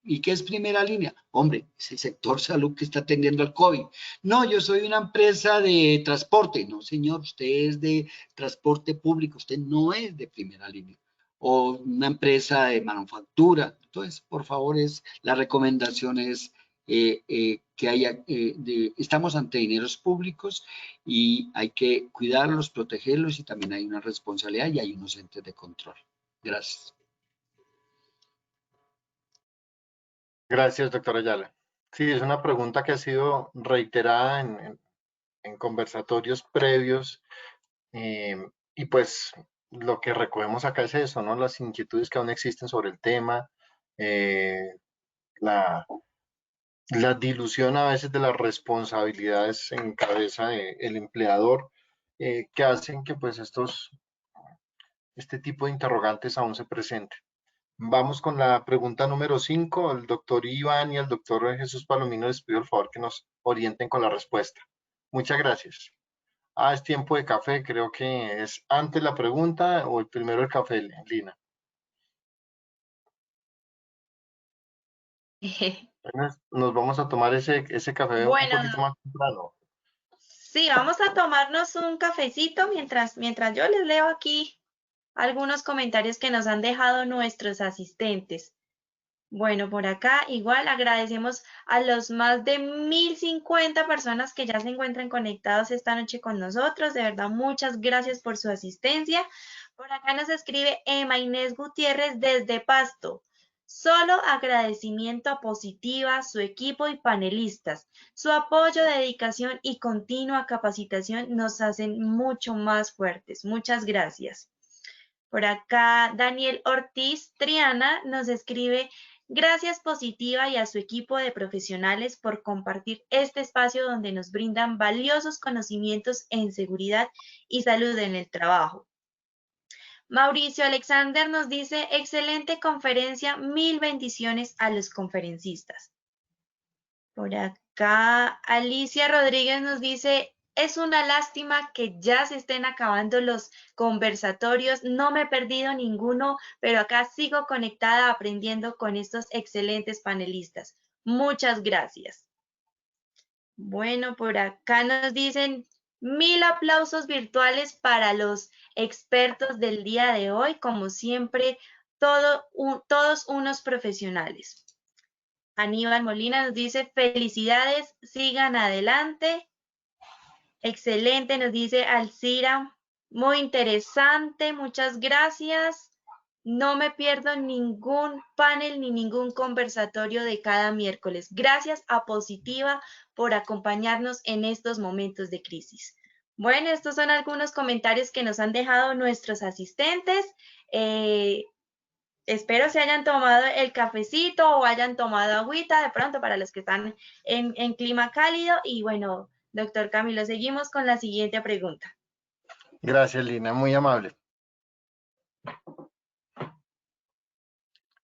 ¿Y qué es primera línea? Hombre, es el sector salud que está atendiendo al COVID. No, yo soy una empresa de transporte. No, señor, usted es de transporte público, usted no es de primera línea. O una empresa de manufactura. Entonces, por favor, la recomendación es que haya, estamos ante dineros públicos y hay que cuidarlos, protegerlos y también hay una responsabilidad y hay unos entes de control. Gracias. Gracias, doctora Ayala. Sí, es una pregunta que ha sido reiterada en conversatorios previos y pues lo que recogemos acá es eso, ¿no? Las inquietudes que aún existen sobre el tema, la dilución a veces de las responsabilidades en cabeza del empleador que hacen que pues este tipo de interrogantes aún se presenten. Vamos con la pregunta número 5. El doctor Iván y el doctor Jesús Palomino les pido el favor que nos orienten con la respuesta. Muchas gracias. Es tiempo de café, creo que es antes la pregunta o el primero el café, Lina. Nos vamos a tomar ese café un poquito más temprano. Sí, vamos a tomarnos un cafecito mientras yo les leo aquí algunos comentarios que nos han dejado nuestros asistentes. Bueno, por acá igual agradecemos a los más de 1050 personas que ya se encuentran conectados esta noche con nosotros. De verdad, muchas gracias por su asistencia. Por acá nos escribe Emma Inés Gutiérrez desde Pasto. Solo agradecimiento a Positiva, su equipo y panelistas. Su apoyo, dedicación y continua capacitación nos hacen mucho más fuertes. Muchas gracias. Por acá Daniel Ortiz Triana nos escribe: gracias Positiva y a su equipo de profesionales por compartir este espacio donde nos brindan valiosos conocimientos en seguridad y salud en el trabajo. Mauricio Alexander nos dice: excelente conferencia, mil bendiciones a los conferencistas. Por acá Alicia Rodríguez nos dice: es una lástima que ya se estén acabando los conversatorios, no me he perdido ninguno, pero acá sigo conectada aprendiendo con estos excelentes panelistas. Muchas gracias. Bueno, por acá nos dicen: mil aplausos virtuales para los expertos del día de hoy, como siempre, todos unos profesionales. Aníbal Molina nos dice: felicidades, sigan adelante. Excelente, nos dice Alcira, muy interesante, muchas gracias. No me pierdo ningún panel ni ningún conversatorio de cada miércoles. Gracias a Positiva por acompañarnos en estos momentos de crisis. Bueno, estos son algunos comentarios que nos han dejado nuestros asistentes. Espero se hayan tomado el cafecito o hayan tomado agüita de pronto para los que están en clima cálido. Y bueno, doctor Camilo, seguimos con la siguiente pregunta. Gracias, Lina, muy amable.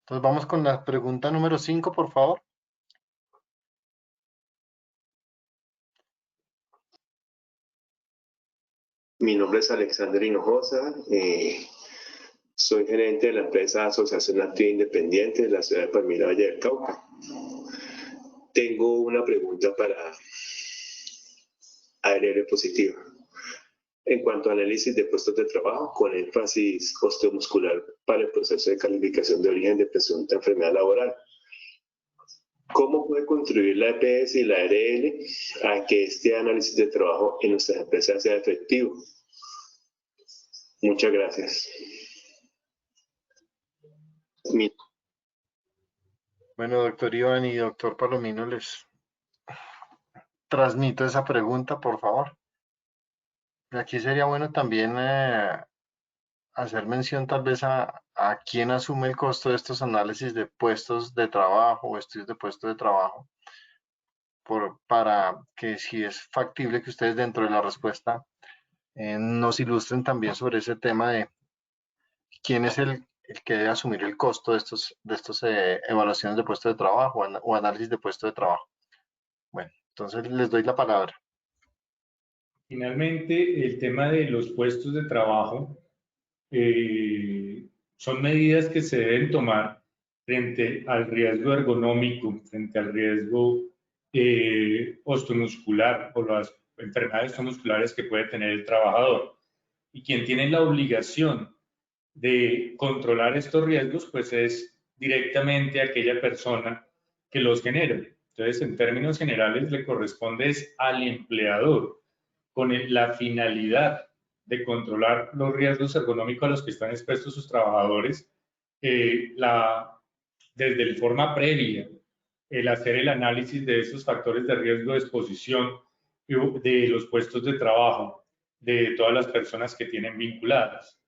Entonces vamos con la pregunta número 5, por favor. Mi nombre es Alexander Hinojosa, soy gerente de la empresa Asociación Activa Independiente de la ciudad de Palmira, Valle del Cauca. Tengo una pregunta para ARL positiva. En cuanto a análisis de puestos de trabajo, con énfasis osteomuscular para el proceso de calificación de origen de presunta enfermedad laboral, ¿cómo puede contribuir la EPS y la ARL a que este análisis de trabajo en nuestras empresas sea efectivo? Muchas gracias. Bueno, doctor Iván y doctor Palomino, les transmito esa pregunta, por favor. Aquí sería bueno también hacer mención tal vez a quién asume el costo de estos análisis de puestos de trabajo o estudios de puestos de trabajo, para que si es factible que ustedes dentro de la respuesta nos ilustren también sobre ese tema de quién es el que debe asumir el costo de estos evaluaciones de puestos de trabajo o análisis de puestos de trabajo. Bueno, entonces les doy la palabra. Finalmente, el tema de los puestos de trabajo son medidas que se deben tomar frente al riesgo ergonómico, frente al riesgo osteomuscular o las enfermedades osteomusculares que puede tener el trabajador. Y quien tiene la obligación de controlar estos riesgos, pues es directamente aquella persona que los genera. Entonces, en términos generales, le corresponde al empleador, con la finalidad de controlar los riesgos ergonómicos a los que están expuestos sus trabajadores, desde la forma previa, el hacer el análisis de esos factores de riesgo de exposición de los puestos de trabajo de todas las personas que tienen vinculadas.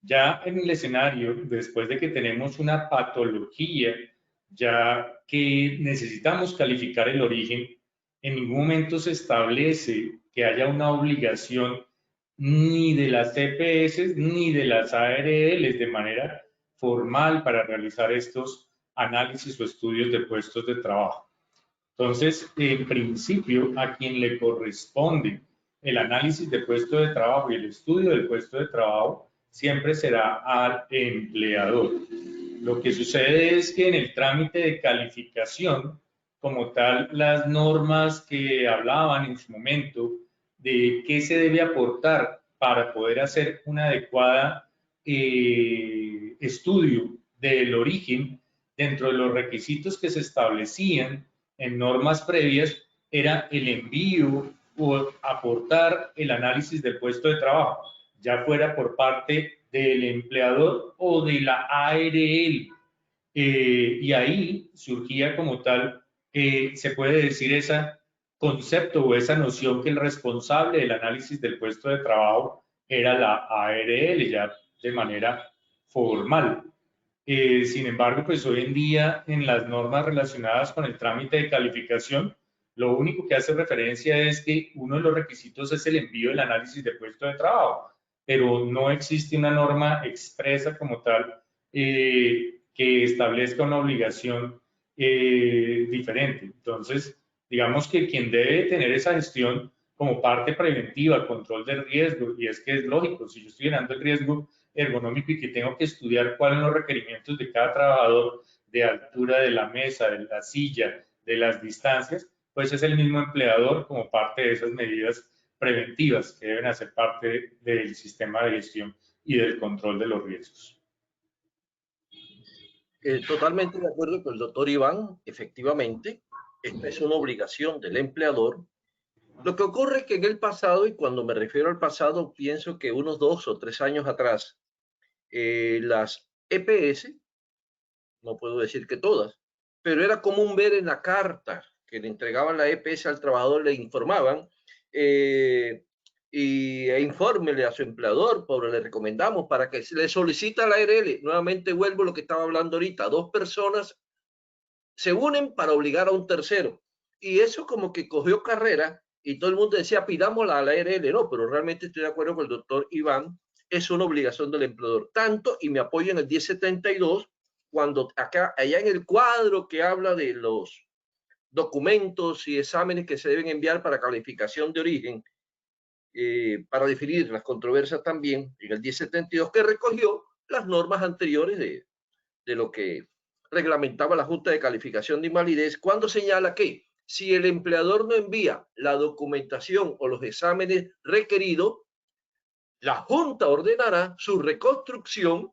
Ya en el escenario, después de que tenemos una patología, ya que necesitamos calificar el origen, en ningún momento se establece que haya una obligación ni de las EPS ni de las ARLs de manera formal para realizar estos análisis o estudios de puestos de trabajo. Entonces, en principio, a quien le corresponde el análisis de puesto de trabajo y el estudio del puesto de trabajo siempre será al empleador. Lo que sucede es que en el trámite de calificación, como tal, las normas que hablaban en su momento de qué se debe aportar para poder hacer un adecuado estudio del origen, dentro de los requisitos que se establecían en normas previas, era el envío o aportar el análisis del puesto de trabajo, ya fuera por parte del empleador o de la ARL. Y ahí surgía como tal, se puede decir ese concepto o esa noción que el responsable del análisis del puesto de trabajo era la ARL, ya de manera formal. Sin embargo, pues hoy en día en las normas relacionadas con el trámite de calificación, lo único que hace referencia es que uno de los requisitos es el envío del análisis de puesto de trabajo, pero no existe una norma expresa como tal que establezca una obligación diferente. Entonces, digamos que quien debe tener esa gestión como parte preventiva, control del riesgo, y es que es lógico, si yo estoy generando el riesgo ergonómico y que tengo que estudiar cuáles son los requerimientos de cada trabajador, de altura de la mesa, de la silla, de las distancias, pues es el mismo empleador como parte de esas medidas preventivas que deben hacer parte del sistema de gestión y del control de los riesgos. Totalmente de acuerdo con el doctor Iván. Efectivamente, esta es una obligación del empleador. Lo que ocurre es que en el pasado, y cuando me refiero al pasado, pienso que unos 2 o 3 años atrás, las EPS, no puedo decir que todas, pero era común ver en la carta que le entregaban la EPS al trabajador, le informaban infórmele a su empleador, pobre, le recomendamos para que se le solicita la ARL. Nuevamente vuelvo a lo que estaba hablando ahorita, 2 personas se unen para obligar a un tercero, y eso como que cogió carrera y todo el mundo decía pidámosla a la ARL. No, pero realmente estoy de acuerdo con el doctor Iván, es una obligación del empleador, tanto, y me apoyo en el 1072, cuando allá en el cuadro que habla de los documentos y exámenes que se deben enviar para calificación de origen, para definir las controversias también en el 1072, que recogió las normas anteriores de lo que reglamentaba la Junta de Calificación de Invalidez, cuando señala que si el empleador no envía la documentación o los exámenes requeridos, la Junta ordenará su reconstrucción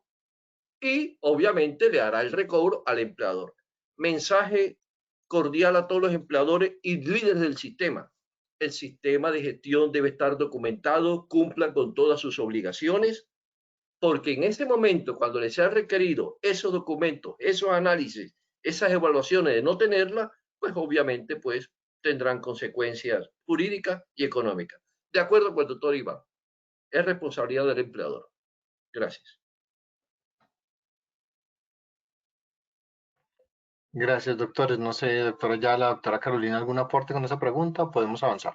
y obviamente le hará el recobro al empleador. Mensaje cordial a todos los empleadores y líderes del sistema. El sistema de gestión debe estar documentado, cumplan con todas sus obligaciones, porque en ese momento, cuando les sea requerido esos documentos, esos análisis, esas evaluaciones de no tenerla, pues obviamente pues tendrán consecuencias jurídicas y económicas. De acuerdo con el doctor Iván, es responsabilidad del empleador. Gracias. Gracias, doctores. No sé, doctora, ya la doctora Carolina, ¿algún aporte con esa pregunta o podemos avanzar?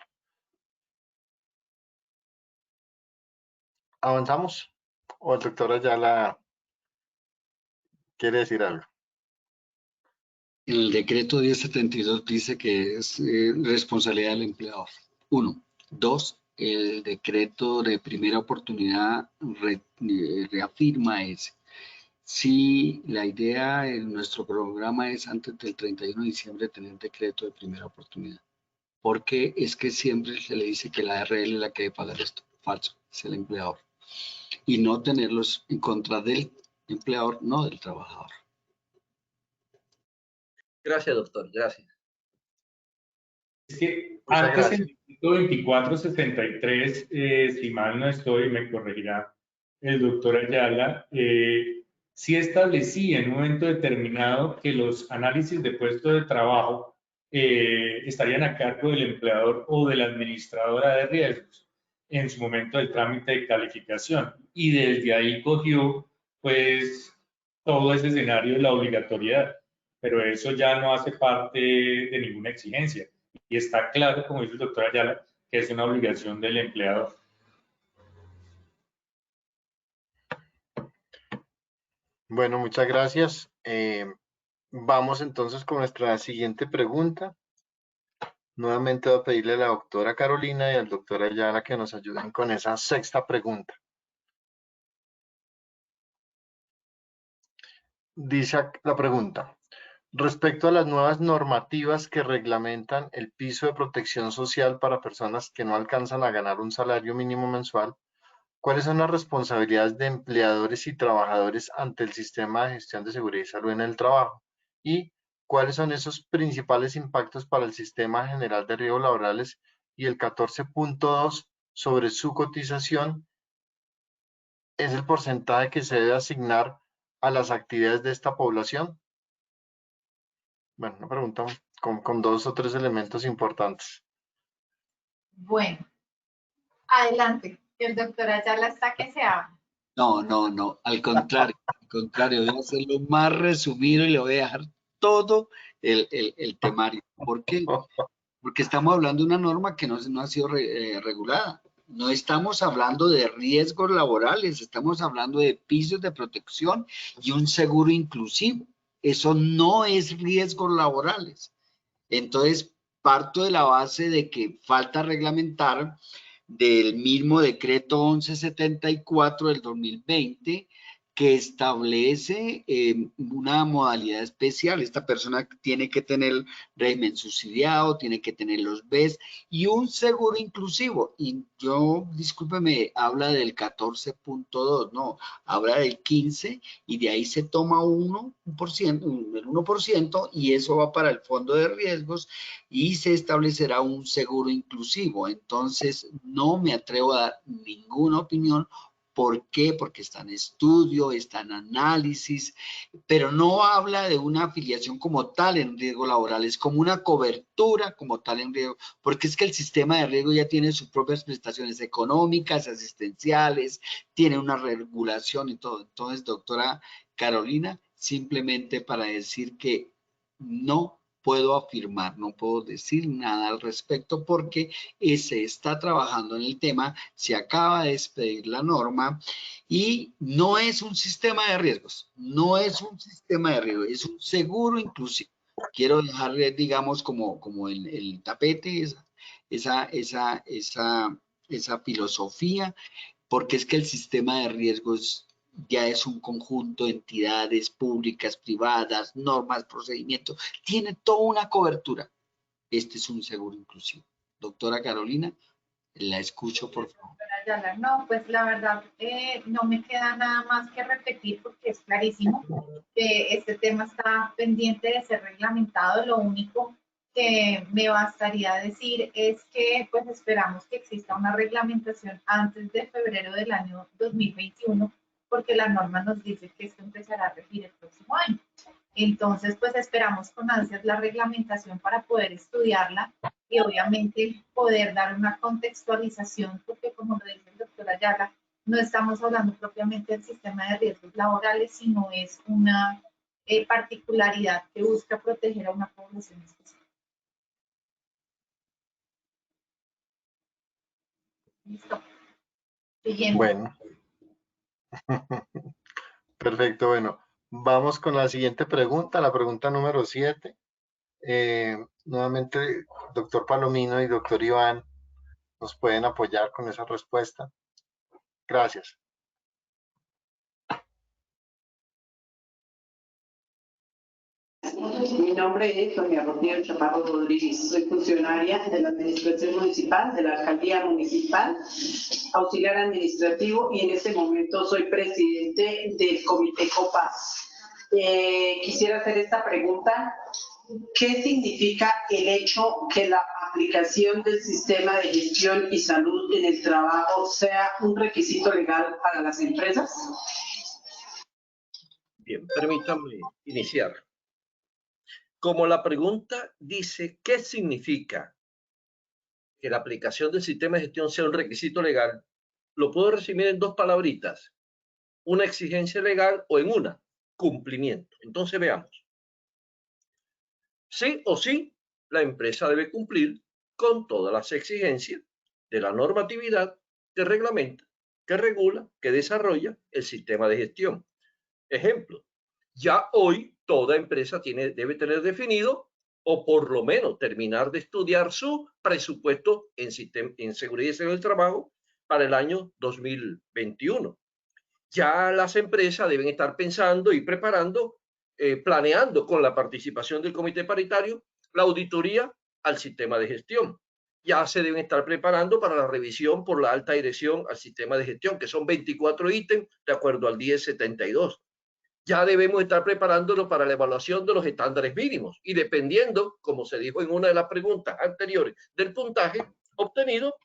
¿Avanzamos? ¿O el doctor Ayala quiere decir algo? El decreto 1072 dice que es responsabilidad del empleador. 1. 2. El decreto de primera oportunidad reafirma ese. Si la idea en nuestro programa es antes del 31 de diciembre tener decreto de primera oportunidad. Porque es que siempre se le dice que la ARL es la que debe pagar esto. Falso, es el empleador. Y no tenerlos en contra del empleador, no del trabajador. Gracias, doctor. Gracias. Es que antes en el 2463, si mal no estoy, me corregirá el doctor Ayala, sí establecía en un momento determinado que los análisis de puesto de trabajo estarían a cargo del empleador o de la administradora de riesgos en su momento del trámite de calificación. Y desde ahí cogió, pues, todo ese escenario de la obligatoriedad. Pero eso ya no hace parte de ninguna exigencia. Y está claro, como dice el doctor Ayala, que es una obligación del empleador. Bueno, muchas gracias. Vamos entonces con nuestra siguiente pregunta. Nuevamente voy a pedirle a la doctora Carolina y al doctor Ayala que nos ayuden con esa sexta pregunta. Dice la pregunta: respecto a las nuevas normativas que reglamentan el piso de protección social para personas que no alcanzan a ganar un salario mínimo mensual, ¿cuáles son las responsabilidades de empleadores y trabajadores ante el sistema de gestión de seguridad y salud en el trabajo? ¿Y cuáles son esos principales impactos para el sistema general de riesgos laborales? Y el 14.2 sobre su cotización es el porcentaje que se debe asignar a las actividades de esta población. Bueno, una pregunta con 2 o 3 elementos importantes. Bueno, adelante. El doctor Ayala está que se habla. No, al contrario, voy a hacerlo más resumido y le voy a dejar todo el temario. ¿Por qué? Porque estamos hablando de una norma que no ha sido regulada. No estamos hablando de riesgos laborales, estamos hablando de pisos de protección y un seguro inclusivo. Eso no es riesgos laborales. Entonces, parto de la base de que falta reglamentar del mismo decreto 1174 del 2020 que establece una modalidad especial. Esta persona tiene que tener régimen subsidiado, tiene que tener los BES y un seguro inclusivo. Y yo, discúlpeme, habla del 14.2, no, habla del 15 y de ahí se toma el 1% y eso va para el fondo de riesgos y se establecerá un seguro inclusivo. Entonces, no me atrevo a dar ninguna opinión. ¿Por qué? Porque está en estudio, está en análisis, pero no habla de una afiliación como tal en riesgo laboral, es como una cobertura como tal en riesgo, porque es que el sistema de riesgo ya tiene sus propias prestaciones económicas, asistenciales, tiene una regulación y todo. Entonces, doctora Carolina, simplemente para decir que no puedo afirmar, no puedo decir nada al respecto porque se está trabajando en el tema, se acaba de expedir la norma y no es un sistema de riesgos, no es un sistema de riesgos, es un seguro inclusivo. Quiero dejarle, digamos, como el tapete, esa esa filosofía, porque es que el sistema de riesgos ya es un conjunto de entidades públicas, privadas, normas, procedimientos, tiene toda una cobertura. Este es un seguro inclusivo. Doctora Carolina, la escucho, por favor. No, pues la verdad no me queda nada más que repetir porque es clarísimo que este tema está pendiente de ser reglamentado. Lo único que me bastaría decir es que pues esperamos que exista una reglamentación antes de febrero del año 2021 porque la norma nos dice que esto empezará a regir el próximo año. Entonces, pues esperamos con ansias la reglamentación para poder estudiarla y obviamente poder dar una contextualización, porque como lo dice el doctor Ayala, no estamos hablando propiamente del sistema de riesgos laborales, sino es una particularidad que busca proteger a una población específica. Listo. Siguiente. Bueno. Perfecto, bueno. Vamos con la siguiente pregunta, la pregunta número 7. Nuevamente, doctor Palomino y doctor Iván, ¿nos pueden apoyar con esa respuesta? Gracias. Mi nombre es Sonia Rocío Chaparro Rodríguez, soy funcionaria de la Administración Municipal, de la Alcaldía Municipal, auxiliar administrativo y en este momento soy presidente del Comité COPAS. Quisiera hacer esta pregunta. ¿Qué significa el hecho que la aplicación del sistema de gestión y salud en el trabajo sea un requisito legal para las empresas? Bien, permítanme iniciar. Como la pregunta dice, ¿qué significa que la aplicación del sistema de gestión sea un requisito legal? Lo puedo resumir en dos palabritas. Una exigencia legal o en una, cumplimiento. Entonces veamos. Sí o sí, la empresa debe cumplir con todas las exigencias de la normatividad que reglamenta, que regula, que desarrolla el sistema de gestión. Ejemplo, ya hoy toda empresa debe tener definido o por lo menos terminar de estudiar su presupuesto en seguridad y salud del trabajo para el año 2021. Ya las empresas deben estar pensando y preparando, planeando con la participación del comité paritario la auditoría al sistema de gestión. Ya se deben estar preparando para la revisión por la alta dirección al sistema de gestión, que son 24 ítems de acuerdo al 1072. Ya debemos estar preparándonos para la evaluación de los estándares mínimos y dependiendo, como se dijo en una de las preguntas anteriores, del puntaje obtenido,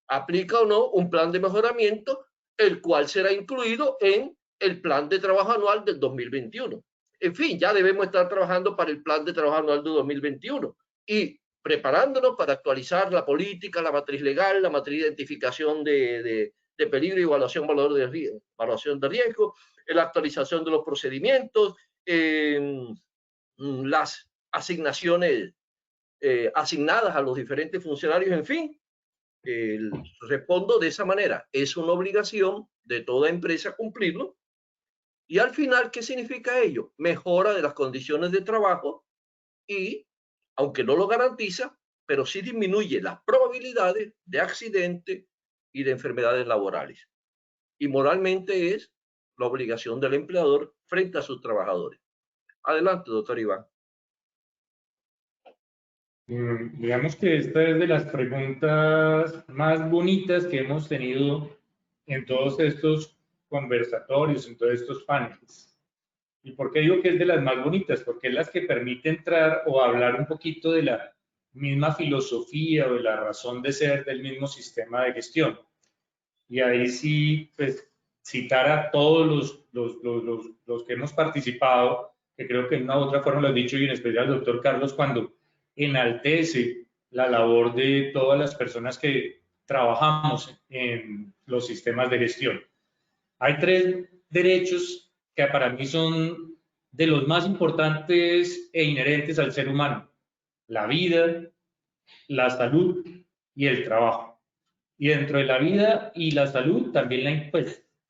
aplica o no un plan de mejoramiento, el cual será incluido en el plan de trabajo anual del 2021. En fin, ya debemos estar trabajando para el plan de trabajo anual del 2021 y preparándonos para actualizar la política, la matriz legal, la matriz de identificación de peligro y evaluación de riesgo, la actualización de los procedimientos, las asignaciones asignadas a los diferentes funcionarios, en fin. Respondo de esa manera. Es una obligación de toda empresa cumplirlo. Y al final, ¿qué significa ello? Mejora de las condiciones de trabajo y, aunque no lo garantiza, pero sí disminuye las probabilidades de accidente y de enfermedades laborales. Y moralmente es la obligación del empleador frente a sus trabajadores. Adelante, doctor Iván. Digamos que esta es de las preguntas más bonitas que hemos tenido en todos estos conversatorios, en todos estos paneles. ¿Y por qué digo que es de las más bonitas? Porque es las que permite entrar o hablar un poquito de la misma filosofía o de la razón de ser del mismo sistema de gestión. Y ahí sí, pues, citar a todos los que hemos participado, que creo que de una u otra forma lo he dicho, y en especial al doctor Carlos, cuando enaltece la labor de todas las personas que trabajamos en los sistemas de gestión. Hay 3 derechos que para mí son de los más importantes e inherentes al ser humano: la vida, la salud y el trabajo. Y dentro de la vida y la salud también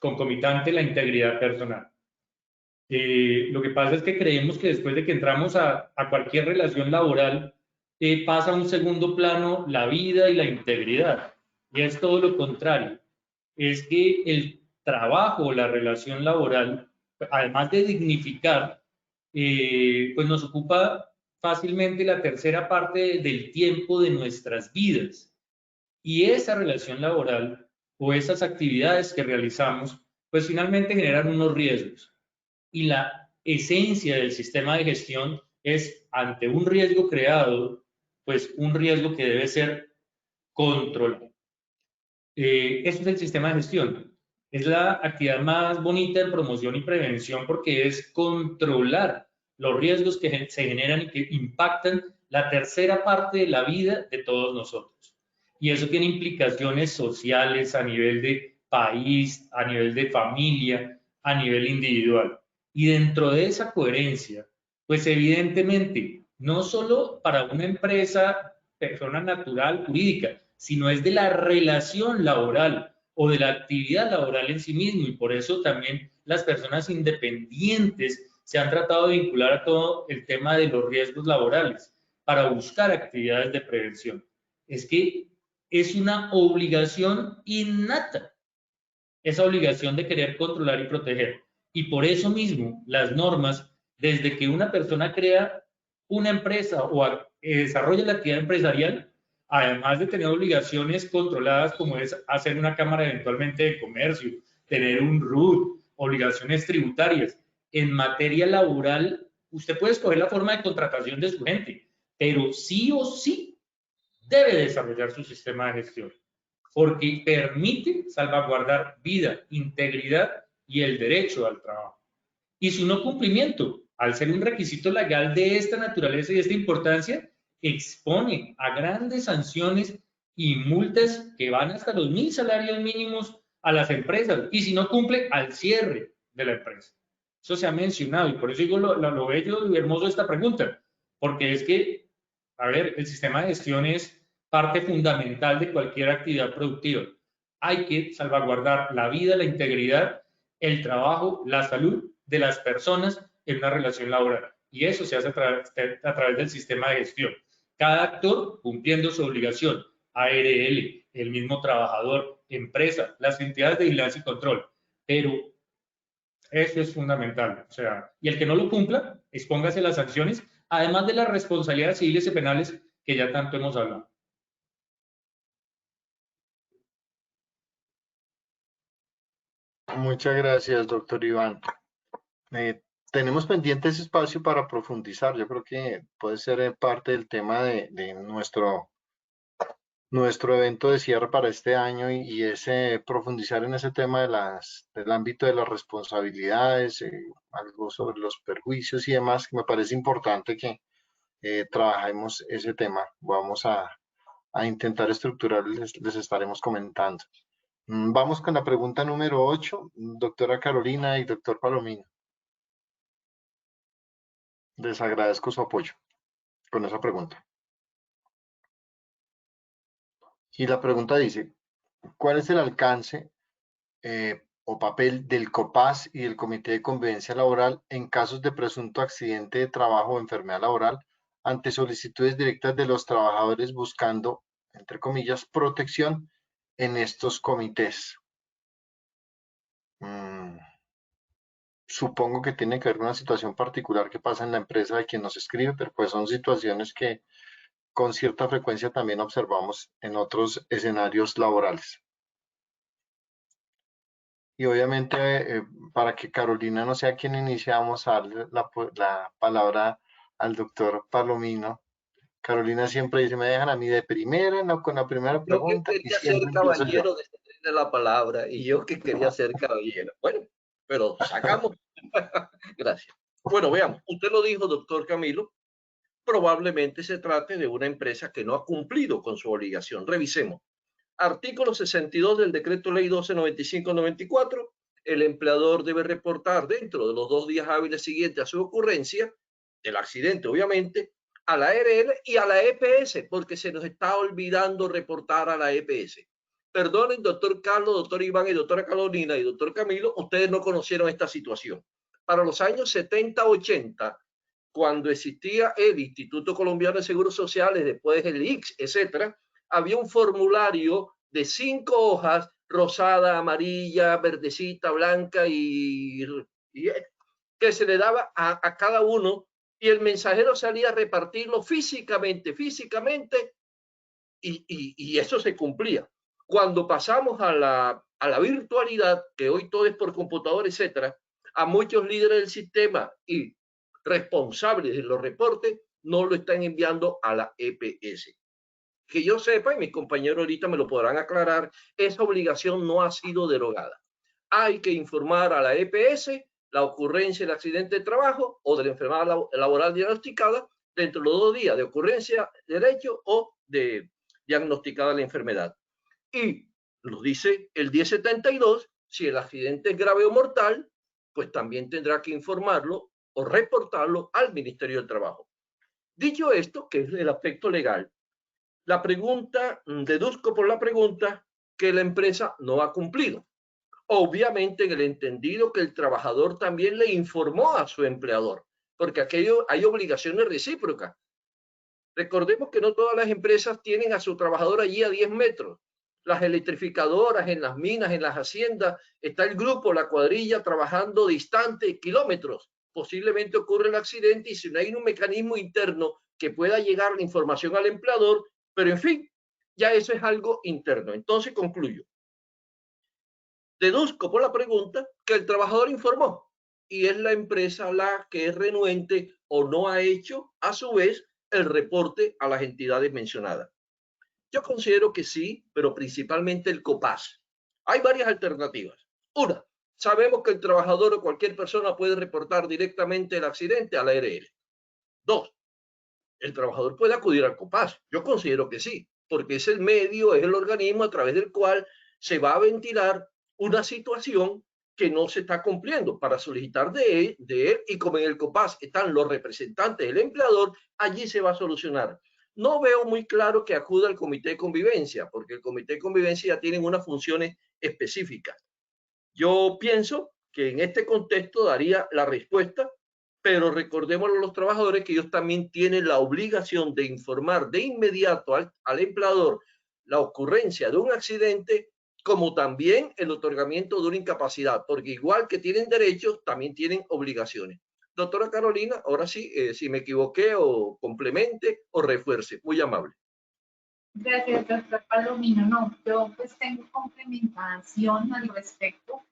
concomitante la integridad personal. Lo que pasa es que creemos que después de que entramos a cualquier relación laboral, pasa a un segundo plano la vida y la integridad. y es todo lo contrario. Es que el trabajo o la relación laboral, además de dignificar, pues nos ocupa fácilmente la tercera parte del tiempo de nuestras vidas. Y esa relación laboral o esas actividades que realizamos, pues finalmente generan unos riesgos. Y la esencia del sistema de gestión es, ante un riesgo creado, pues un riesgo que debe ser controlado. Eso es el sistema de gestión. Es la actividad más bonita en promoción y prevención porque es controlar los riesgos que se generan y que impactan la tercera parte de la vida de todos nosotros. Y eso tiene implicaciones sociales a nivel de país, a nivel de familia, a nivel individual. Y dentro de esa coherencia, pues evidentemente, no solo para una empresa, persona natural, jurídica, sino es de la relación laboral o de la actividad laboral en sí mismo, y por eso también las personas independientes se han tratado de vincular a todo el tema de los riesgos laborales para buscar actividades de prevención. Es que es una obligación innata, esa obligación de querer controlar y proteger. Y por eso mismo las normas, desde que una persona crea una empresa o desarrolla la actividad empresarial, además de tener obligaciones controladas como es hacer una cámara eventualmente de comercio, tener un RUT, obligaciones tributarias, en materia laboral, usted puede escoger la forma de contratación de su gente, pero sí o sí debe desarrollar su sistema de gestión, porque permite salvaguardar vida, integridad y el derecho al trabajo. Y su no cumplimiento, al ser un requisito legal de esta naturaleza y de esta importancia, expone a grandes sanciones y multas que van hasta los 1.000 salarios mínimos a las empresas, y si no cumple, al cierre de la empresa. Eso se ha mencionado, y por eso digo lo bello y hermoso de esta pregunta, porque es que, a ver, el sistema de gestión es parte fundamental de cualquier actividad productiva. Hay que salvaguardar la vida, la integridad, el trabajo, la salud de las personas en una relación laboral. Y eso se hace a través del sistema de gestión. Cada actor cumpliendo su obligación, ARL, el mismo trabajador, empresa, las entidades de vigilancia y control. Pero eso es fundamental. O sea, y el que no lo cumpla, expóngase las sanciones, además de las responsabilidades civiles y penales que ya tanto hemos hablado. Muchas gracias, doctor Iván. Tenemos pendiente ese espacio para profundizar. Yo creo que puede ser parte del tema de nuestro evento de cierre para este año y ese profundizar en ese tema del ámbito de las responsabilidades, algo sobre los perjuicios y demás, que me parece importante que trabajemos ese tema. Vamos a intentar estructurar, les estaremos comentando. Vamos con la pregunta número 8, doctora Carolina y doctor Palomino. Les agradezco su apoyo con esa pregunta. Y la pregunta dice, ¿cuál es el alcance o papel del COPAS y del Comité de Convivencia Laboral en casos de presunto accidente de trabajo o enfermedad laboral ante solicitudes directas de los trabajadores buscando, entre comillas, protección en estos comités? Supongo que tiene que ver con una situación particular que pasa en la empresa de quien nos escribe, pero pues son situaciones que con cierta frecuencia también observamos en otros escenarios laborales. Y obviamente, para que Carolina no sea quien inicie, vamos a darle la palabra al doctor Palomino. Carolina siempre dice, me dejan a mí de primera, no con la primera pregunta. Yo quería ser caballero de la palabra, y yo que quería ser caballero. Bueno, pero sacamos. Gracias. Bueno, veamos. Usted lo dijo, doctor Camilo. Probablemente se trate de una empresa que no ha cumplido con su obligación. Revisemos. Artículo 62 del Decreto Ley 1295/94. El empleador debe reportar dentro de los 2 días hábiles siguientes a su ocurrencia, del accidente obviamente, a la ARL y a la EPS, porque se nos está olvidando reportar a la EPS. Perdonen, doctor Carlos, doctor Iván y doctora Carolina y doctor Camilo, ustedes no conocieron esta situación. Para los años 70-80, cuando existía el Instituto Colombiano de Seguros Sociales, después el ICS, etcétera, había un formulario de 5 hojas, rosada, amarilla, verdecita, blanca y que se le daba a cada uno, y el mensajero salía a repartirlo físicamente, y eso se cumplía. Cuando pasamos a la virtualidad, que hoy todo es por computador, etcétera, a muchos líderes del sistema y responsables de los reportes no lo están enviando a la EPS. Que yo sepa, y mis compañeros ahorita me lo podrán aclarar, esa obligación no ha sido derogada. Hay que informar a la EPS la ocurrencia del accidente de trabajo o de la enfermedad laboral diagnosticada dentro de los 2 días de ocurrencia del hecho o de diagnosticada la enfermedad. Y nos dice el 1072, si el accidente es grave o mortal, pues también tendrá que informarlo o reportarlo al Ministerio del Trabajo. Dicho esto, que es el aspecto legal, la pregunta, deduzco por la pregunta que la empresa no ha cumplido. Obviamente en el entendido que el trabajador también le informó a su empleador, porque aquello hay obligaciones recíprocas. Recordemos que no todas las empresas tienen a su trabajador allí a 10 metros. Las electrificadoras, en las minas, en las haciendas, está el grupo, la cuadrilla trabajando distante, kilómetros. Posiblemente ocurre el accidente y si no hay un mecanismo interno que pueda llegar la información al empleador, pero en fin, ya eso es algo interno. Entonces concluyo. Deduzco por la pregunta que el trabajador informó y es la empresa la que es renuente o no ha hecho a su vez el reporte a las entidades mencionadas. Yo considero que sí, pero principalmente el COPAS. Hay varias alternativas. Una, sabemos que el trabajador o cualquier persona puede reportar directamente el accidente a la ARL. 2, el trabajador puede acudir al COPAS. Yo considero que sí, porque es el medio, es el organismo a través del cual se va a ventilar una situación que no se está cumpliendo para solicitar de él, y como en el COPAS están los representantes del empleador, allí se va a solucionar. No veo muy claro que acuda al comité de convivencia, porque el comité de convivencia ya tiene unas funciones específicas. Yo pienso que en este contexto daría la respuesta, pero recordemos a los trabajadores que ellos también tienen la obligación de informar de inmediato al empleador la ocurrencia de un accidente, como también el otorgamiento de una incapacidad, porque igual que tienen derechos, también tienen obligaciones. Doctora Carolina, ahora sí, si me equivoqué o complemente o refuerce. Muy amable. Gracias, doctor Palomino. No, yo pues tengo complementación al respecto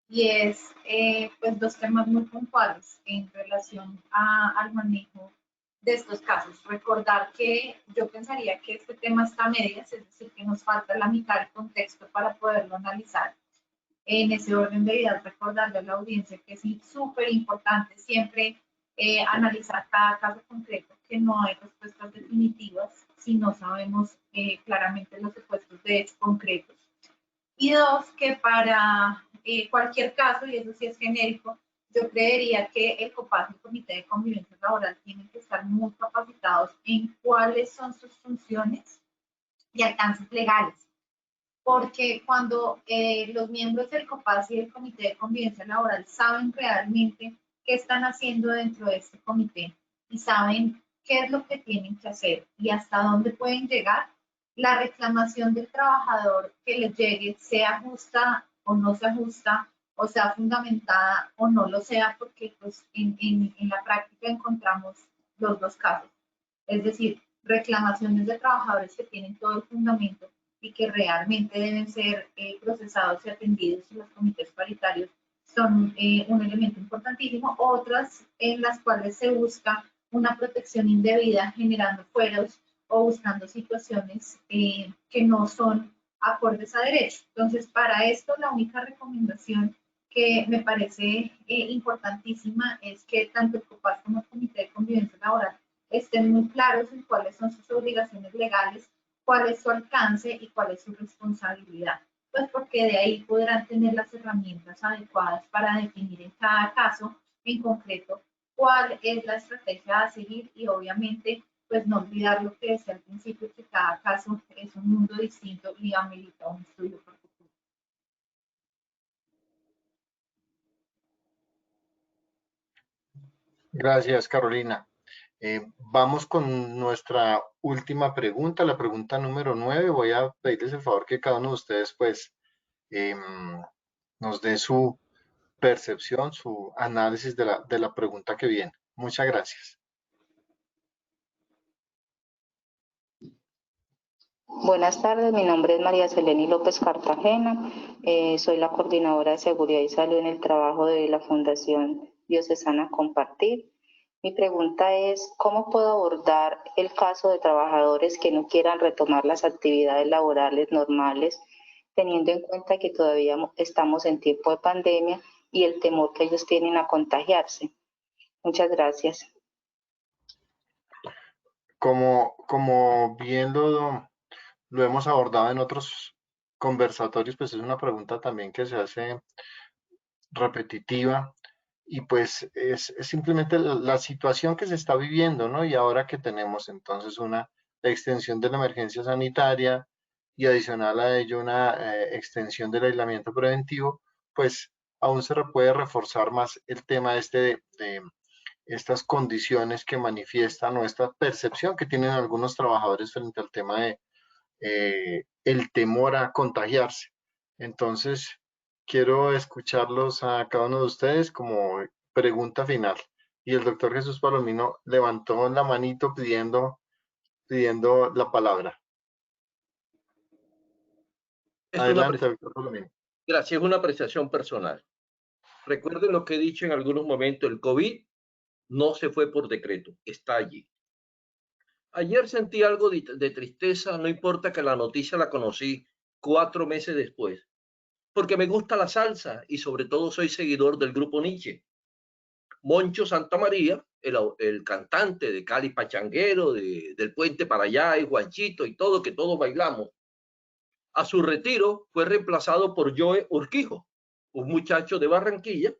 y es pues 2 temas muy puntuales en relación al manejo de estos casos. Recordar que yo pensaría que este tema está a medias, es decir, que nos falta la mitad del contexto para poderlo analizar. En ese orden de ideas, recordarle a la audiencia que es súper importante siempre analizar cada caso concreto, que no hay respuestas definitivas si no sabemos claramente los supuestos de hechos concretos. Y 2, que para cualquier caso, y eso sí es genérico, yo creería que el COPAS, el Comité de Convivencia Laboral, tienen que estar muy capacitados en cuáles son sus funciones y alcances legales. Porque cuando los miembros del COPAS y del Comité de Convivencia Laboral saben realmente qué están haciendo dentro de este comité y saben qué es lo que tienen que hacer y hasta dónde pueden llegar, la reclamación del trabajador que les llegue, sea justa o no sea justa, o sea fundamentada o no lo sea, porque pues en la práctica encontramos los 2 casos. Es decir, reclamaciones de trabajadores que tienen todo el fundamento y que realmente deben ser procesados y atendidos en los comités paritarios son un elemento importantísimo. Otras en las cuales se busca una protección indebida generando fueros o buscando situaciones que no son acordes a derecho. Entonces, para esto la única recomendación que me parece importantísima es que tanto el COPAS como el Comité de Convivencia Laboral estén muy claros en cuáles son sus obligaciones legales, cuál es su alcance y cuál es su responsabilidad. Pues porque de ahí podrán tener las herramientas adecuadas para definir en cada caso en concreto cuál es la estrategia a seguir y obviamente pues no olvidar lo que decía al principio, que cada caso es un mundo distinto y amerita un estudio particular. Gracias, Carolina. Vamos con nuestra última pregunta, la pregunta número 9. Voy a pedirles el favor que cada uno de ustedes pues nos dé su percepción, su análisis de la pregunta que viene. Muchas gracias. Buenas tardes, mi nombre es María Seleni López Cartagena, soy la coordinadora de Seguridad y Salud en el trabajo de la Fundación Diocesana Compartir. Mi pregunta es, ¿cómo puedo abordar el caso de trabajadores que no quieran retomar las actividades laborales normales, teniendo en cuenta que todavía estamos en tiempo de pandemia y el temor que ellos tienen a contagiarse? Muchas gracias. Como bien lo hemos abordado en otros conversatorios, pues es una pregunta también que se hace repetitiva y pues es simplemente la situación que se está viviendo, ¿no? Y ahora que tenemos entonces una extensión de la emergencia sanitaria y adicional a ello una extensión del aislamiento preventivo, pues aún se puede reforzar más el tema de estas condiciones que manifiestan o esta percepción que tienen algunos trabajadores frente al tema de el temor a contagiarse. Entonces, quiero escucharlos a cada uno de ustedes como pregunta final. Y el doctor Jesús Palomino levantó la manito pidiendo la palabra. Adelante, doctor Palomino. Gracias, es una apreciación personal. Recuerden lo que he dicho en algunos momentos, el COVID no se fue por decreto, está allí. Ayer sentí algo de tristeza, no importa que la noticia la conocí 4 meses después, porque me gusta la salsa y sobre todo soy seguidor del grupo Nietzsche. Moncho Santamaría, el cantante de Cali Pachanguero, del Puente para allá, y Juanchito y todo, que todos bailamos, a su retiro fue reemplazado por Joe Urquijo, un muchacho de Barranquilla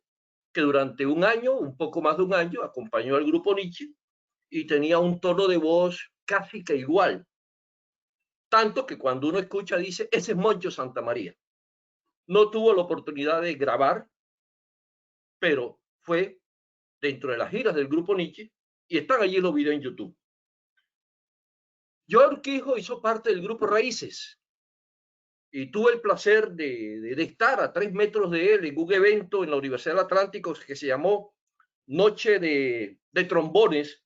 que durante un año, un poco más de un año, acompañó al grupo Nietzsche y tenía un tono de voz casi que igual. Tanto que cuando uno escucha dice, ese es Moncho Santamaría. No tuvo la oportunidad de grabar, pero fue dentro de las giras del grupo Nietzsche y están allí los videos en YouTube. Joe Urquijo hizo parte del grupo Raíces y tuve el placer de estar a 3 metros de él en un evento en la Universidad del Atlántico que se llamó Noche de Trombones,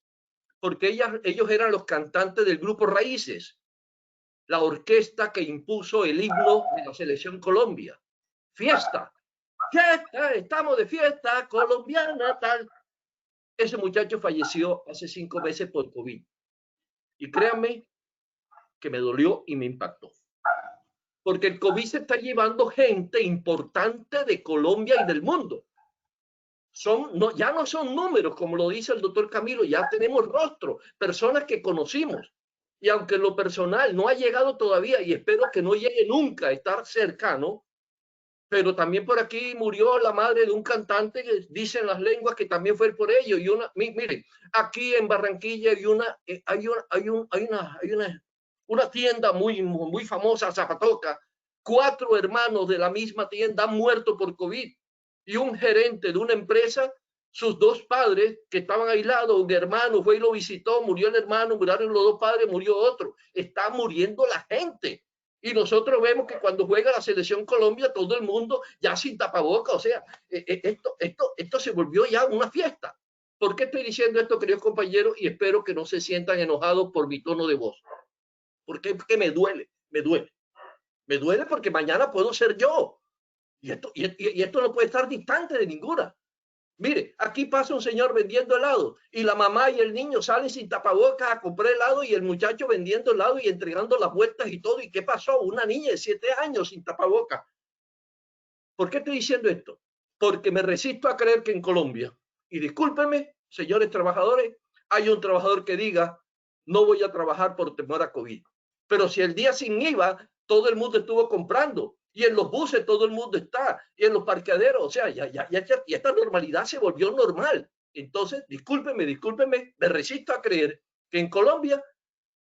porque ellos eran los cantantes del grupo Raíces, la orquesta que impuso el himno de la Selección Colombia. Fiesta, fiesta, estamos de fiesta colombiana, tal. Ese muchacho falleció hace 5 meses por COVID. Y créanme que me dolió y me impactó. Porque el COVID se está llevando gente importante de Colombia y del mundo. Ya no son números, como lo dice el doctor Camilo, ya tenemos rostro, personas que conocimos. Y aunque en lo personal no ha llegado todavía, y espero que no llegue nunca a estar cercano, pero también por aquí murió la madre de un cantante que dicen las lenguas que también fue por ello. Y miren, aquí en Barranquilla hay una tienda muy famosa, Zapatoca. 4 hermanos de la misma tienda han muerto por COVID. Y un gerente de una empresa, sus 2 padres que estaban aislados, un hermano fue y lo visitó, murió el hermano, murieron los 2 padres, murió otro. Está muriendo la gente. Y nosotros vemos que cuando juega la Selección Colombia, todo el mundo ya sin tapabocas. O sea, esto se volvió ya una fiesta. ¿Por qué estoy diciendo esto, queridos compañeros? Y espero que no se sientan enojados por mi tono de voz. Porque me duele, me duele. Me duele porque mañana puedo ser yo. Y esto no puede estar distante de ninguna. Mire, aquí pasa un señor vendiendo helado y la mamá y el niño salen sin tapabocas a comprar helado y el muchacho vendiendo helado y entregando las vueltas y todo. ¿Y qué pasó? Una niña de 7 años sin tapabocas. ¿Por qué estoy diciendo esto? Porque me resisto a creer que en Colombia, y discúlpenme, señores trabajadores, hay un trabajador que diga, no voy a trabajar por temor a COVID. Pero si el día sin IVA, todo el mundo estuvo comprando. Y en los buses todo el mundo está, y en los parqueaderos, o sea, ya esta normalidad se volvió normal. Entonces, discúlpenme, me resisto a creer que en Colombia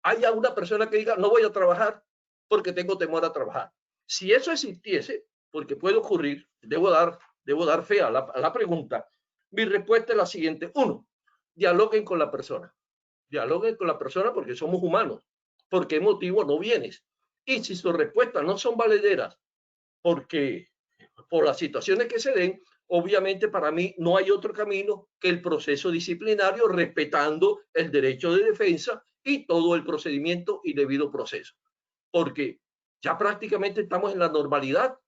haya una persona que diga, no voy a trabajar porque tengo temor a trabajar. Si eso existiese, porque puede ocurrir, debo dar fe a la pregunta, mi respuesta es la siguiente. 1, dialoguen con la persona. Dialogue con la persona porque somos humanos. ¿Por qué motivo no vienes? Y si sus respuestas no son valederas, porque por las situaciones que se den, obviamente para mí no hay otro camino que el proceso disciplinario, respetando el derecho de defensa y todo el procedimiento y debido proceso. Porque ya prácticamente estamos en la normalidad.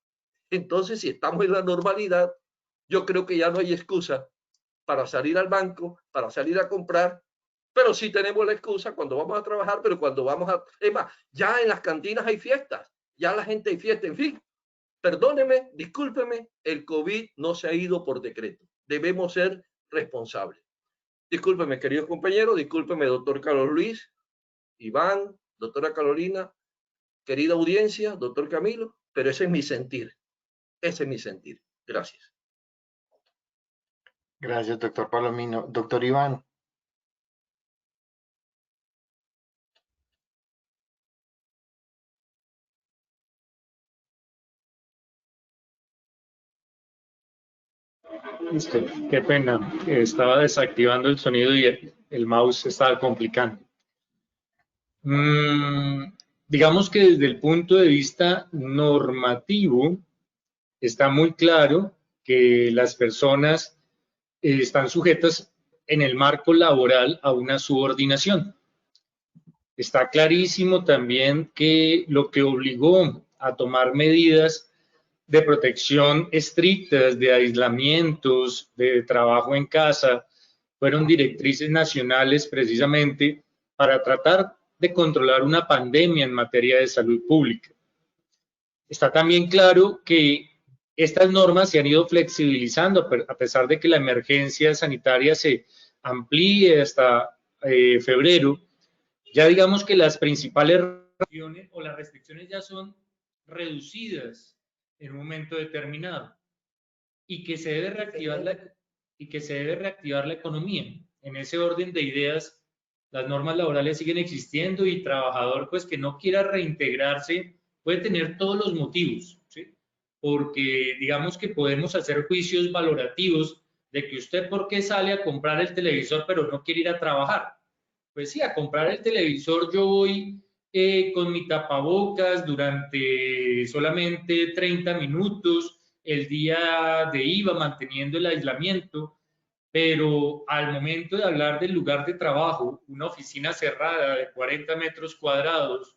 Entonces, si estamos en la normalidad, yo creo que ya no hay excusa para salir al banco, para salir a comprar, pero sí tenemos la excusa cuando vamos a trabajar, pero cuando vamos a... Es más, ya en las cantinas hay fiestas, ya la gente hay fiesta, en fin. Perdóneme, discúlpeme, el COVID no se ha ido por decreto. Debemos ser responsables. Discúlpeme, queridos compañeros, discúlpeme, doctor Carlos Luis, Iván, doctora Carolina, querida audiencia, doctor Camilo, pero ese es mi sentir. Ese es mi sentir. Gracias. Gracias, doctor Palomino. Doctor Iván. Listo, qué pena, estaba desactivando el sonido y el mouse estaba complicando. Digamos que desde el punto de vista normativo está muy claro que las personas están sujetas en el marco laboral a una subordinación. Está clarísimo también que lo que obligó a tomar medidas de protección estrictas, de aislamientos, de trabajo en casa, fueron directrices nacionales precisamente para tratar de controlar una pandemia en materia de salud pública. Está también claro que estas normas se han ido flexibilizando a pesar de que la emergencia sanitaria se amplíe hasta febrero. Ya digamos que las principales restricciones ya son reducidas en un momento determinado y que se debe reactivar la economía. En ese orden de ideas, las normas laborales siguen existiendo y trabajador pues que no quiera reintegrarse puede tener todos los motivos, ¿sí? Porque digamos que podemos hacer juicios valorativos de que usted por qué sale a comprar el televisor pero no quiere ir a trabajar. Pues sí, a comprar el televisor yo voy con mi tapabocas durante solamente 30 minutos, el día de IVA manteniendo el aislamiento, pero al momento de hablar del lugar de trabajo, una oficina cerrada de 40 metros cuadrados,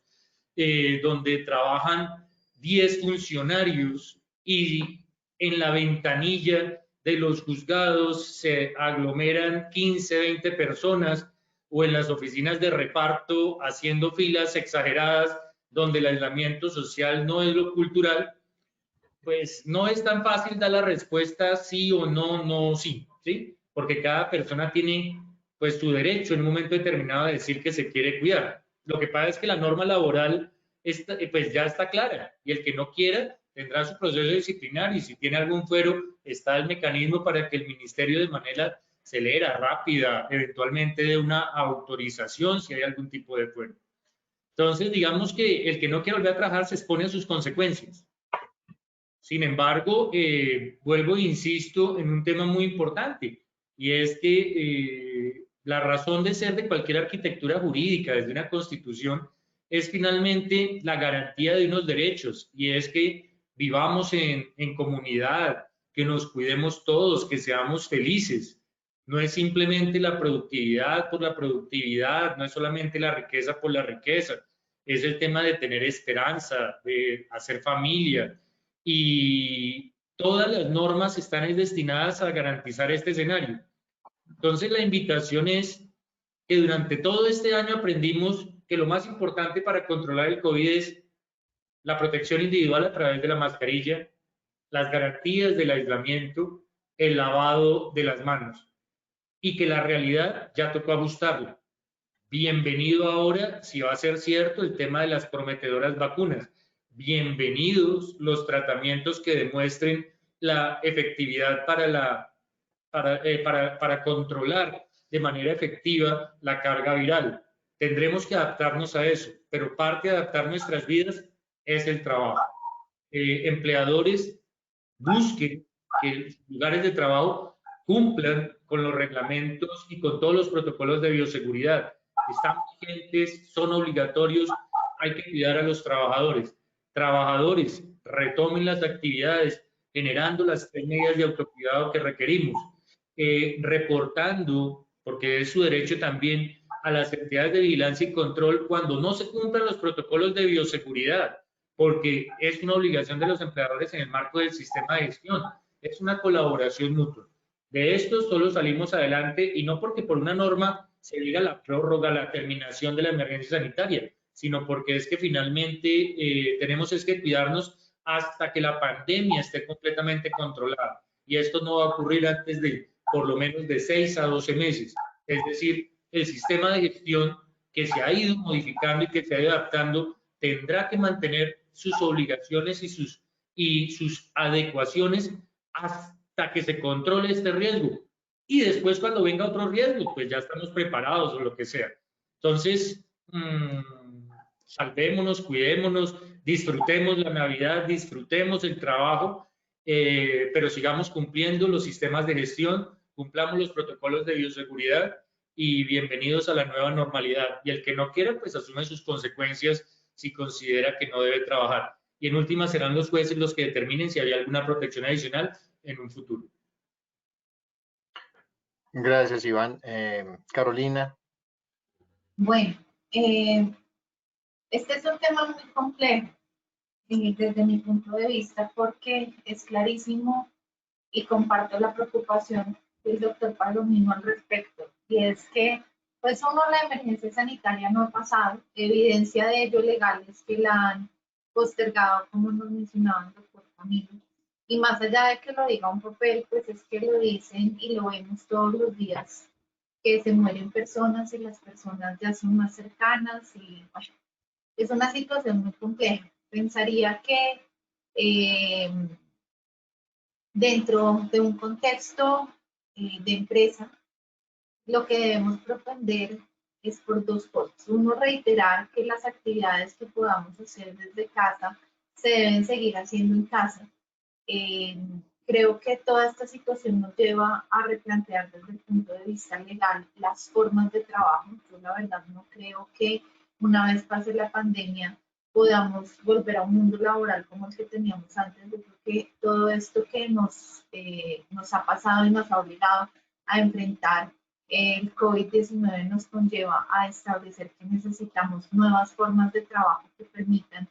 donde trabajan 10 funcionarios y en la ventanilla de los juzgados se aglomeran 15, 20 personas, o en las oficinas de reparto haciendo filas exageradas donde el aislamiento social no es lo cultural, pues no es tan fácil dar la respuesta sí o no, no, sí, ¿sí? Porque cada persona tiene pues su derecho en un momento determinado a decir que se quiere cuidar. Lo que pasa es que la norma laboral pues ya está clara y el que no quiera tendrá su proceso disciplinario y si tiene algún fuero está el mecanismo para que el ministerio de manera acelera, rápida, eventualmente de una autorización si hay algún tipo de fuero. Entonces, digamos que el que no quiere volver a trabajar se expone a sus consecuencias. Sin embargo, vuelvo e insisto en un tema muy importante, y es que la razón de ser de cualquier arquitectura jurídica, desde una constitución, es finalmente la garantía de unos derechos, y es que vivamos en comunidad, que nos cuidemos todos, que seamos felices. No es simplemente la productividad por la productividad, no es solamente la riqueza por la riqueza, es el tema de tener esperanza, de hacer familia, y todas las normas están destinadas a garantizar este escenario. Entonces la invitación es que durante todo este año aprendimos que lo más importante para controlar el COVID es la protección individual a través de la mascarilla, las garantías del aislamiento, el lavado de las manos, y que la realidad ya tocó ajustarla. Bienvenido ahora, si va a ser cierto, el tema de las prometedoras vacunas. Bienvenidos los tratamientos que demuestren la efectividad para controlar de manera efectiva la carga viral. Tendremos que adaptarnos a eso, pero parte de adaptar nuestras vidas es el trabajo. Empleadores busquen que los lugares de trabajo cumplan con los reglamentos y con todos los protocolos de bioseguridad. están vigentes, son obligatorios, hay que cuidar a los trabajadores. Trabajadores, retomen las actividades, generando las 3 medidas de autocuidado que requerimos, reportando, porque es su derecho también, a las entidades de vigilancia y control cuando no se cumplan los protocolos de bioseguridad, porque es una obligación de los empleadores en el marco del sistema de gestión. Es una colaboración mutua. De esto solo salimos adelante, y no porque por una norma se diga la prórroga, la terminación de la emergencia sanitaria, sino porque es que finalmente tenemos que cuidarnos hasta que la pandemia esté completamente controlada. Y esto no va a ocurrir antes de por lo menos de 6 a 12 meses. Es decir, el sistema de gestión que se ha ido modificando y que se ha ido adaptando tendrá que mantener sus obligaciones y sus adecuaciones hasta que se controle este riesgo. Y después, cuando venga otro riesgo, pues ya estamos preparados o lo que sea. Entonces, salvémonos, cuidémonos, disfrutemos la Navidad, disfrutemos el trabajo, pero sigamos cumpliendo los sistemas de gestión, cumplamos los protocolos de bioseguridad y bienvenidos a la nueva normalidad. Y el que no quiera, pues asume sus consecuencias si considera que no debe trabajar. Y en última serán los jueces los que determinen si hay alguna protección adicional en un futuro. Gracias, Iván. Carolina. Bueno, este es un tema muy complejo desde mi punto de vista, porque es clarísimo y comparto la preocupación del doctor Palomino al respecto, y es que pues la emergencia sanitaria no ha pasado, evidencia de ello legales que la han postergado, como nos mencionaba el doctor Camilo, y más allá de que lo diga un papel, pues es que lo dicen y lo vemos todos los días, que se mueren personas y las personas ya son más cercanas, y bueno, es una situación muy compleja. Pensaría que dentro de un contexto de empresa, lo que debemos propender es por 2 cosas. Uno, reiterar que las actividades que podamos hacer desde casa se deben seguir haciendo en casa. Creo que toda esta situación nos lleva a replantear desde el punto de vista legal las formas de trabajo. Yo la verdad no creo que una vez pase la pandemia podamos volver a un mundo laboral como el que teníamos antes. Yo creo que todo esto que nos ha pasado y nos ha obligado a enfrentar el COVID-19 nos conlleva a establecer que necesitamos nuevas formas de trabajo que permitan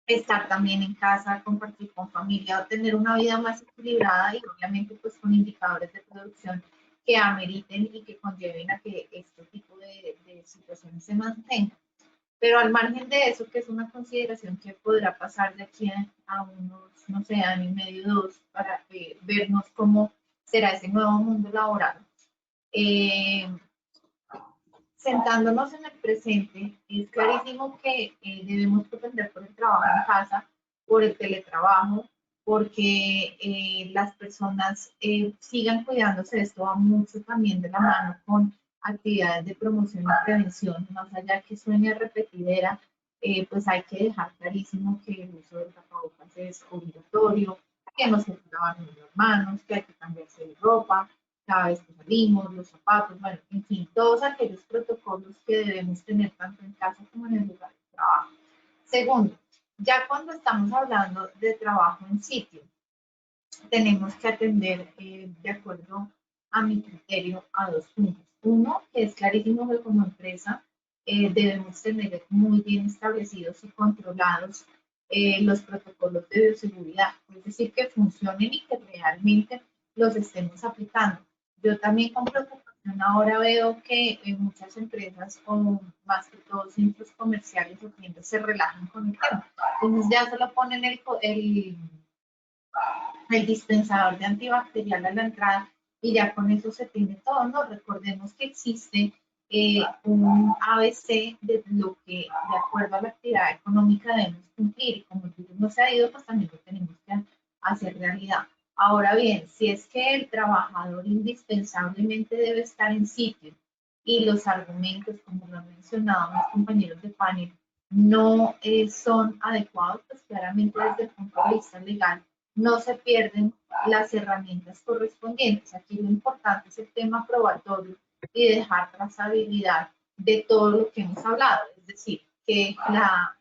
estar también en casa, compartir con familia, tener una vida más equilibrada y obviamente pues con indicadores de producción que ameriten y que conlleven a que este tipo de situaciones se mantengan. Pero al margen de eso, que es una consideración que podrá pasar de aquí a unos, no sé, año y medio, 2, para vernos cómo será ese nuevo mundo laboral. Sentándonos en el presente, es clarísimo que debemos propender por el trabajo en casa, por el teletrabajo, porque las personas sigan cuidándose. Esto va mucho también de la mano con actividades de promoción y prevención, más allá que suene repetidera, pues hay que dejar clarísimo que el uso del tapabocas es obligatorio, que no se lavan las manos, que hay que cambiarse de ropa cada vez que salimos, los zapatos, bueno, en fin, todos aquellos protocolos que debemos tener tanto en casa como en el lugar de trabajo. Segundo, ya cuando estamos hablando de trabajo en sitio, tenemos que atender, de acuerdo a mi criterio, a 2 puntos. Uno, que es clarísimo que como empresa debemos tener muy bien establecidos y controlados los protocolos de bioseguridad, es decir, que funcionen y que realmente los estemos aplicando. Yo también con preocupación ahora veo que muchas empresas, o más que todos centros comerciales o tiendas, se relajan con el tema. Entonces ya solo ponen el dispensador de antibacterial a la entrada y ya con eso se tiene todo. No, recordemos que existe un ABC de lo que, de acuerdo a la actividad económica, debemos cumplir, y como el virus no se ha ido, pues también lo tenemos que hacer realidad. Ahora bien, si es que el trabajador indispensablemente debe estar en sitio y los argumentos, como lo han mencionado mis compañeros de panel, no son adecuados, pues claramente desde el punto de vista legal no se pierden las herramientas correspondientes. Aquí lo importante es el tema probatorio y dejar trazabilidad de todo lo que hemos hablado, es decir, que la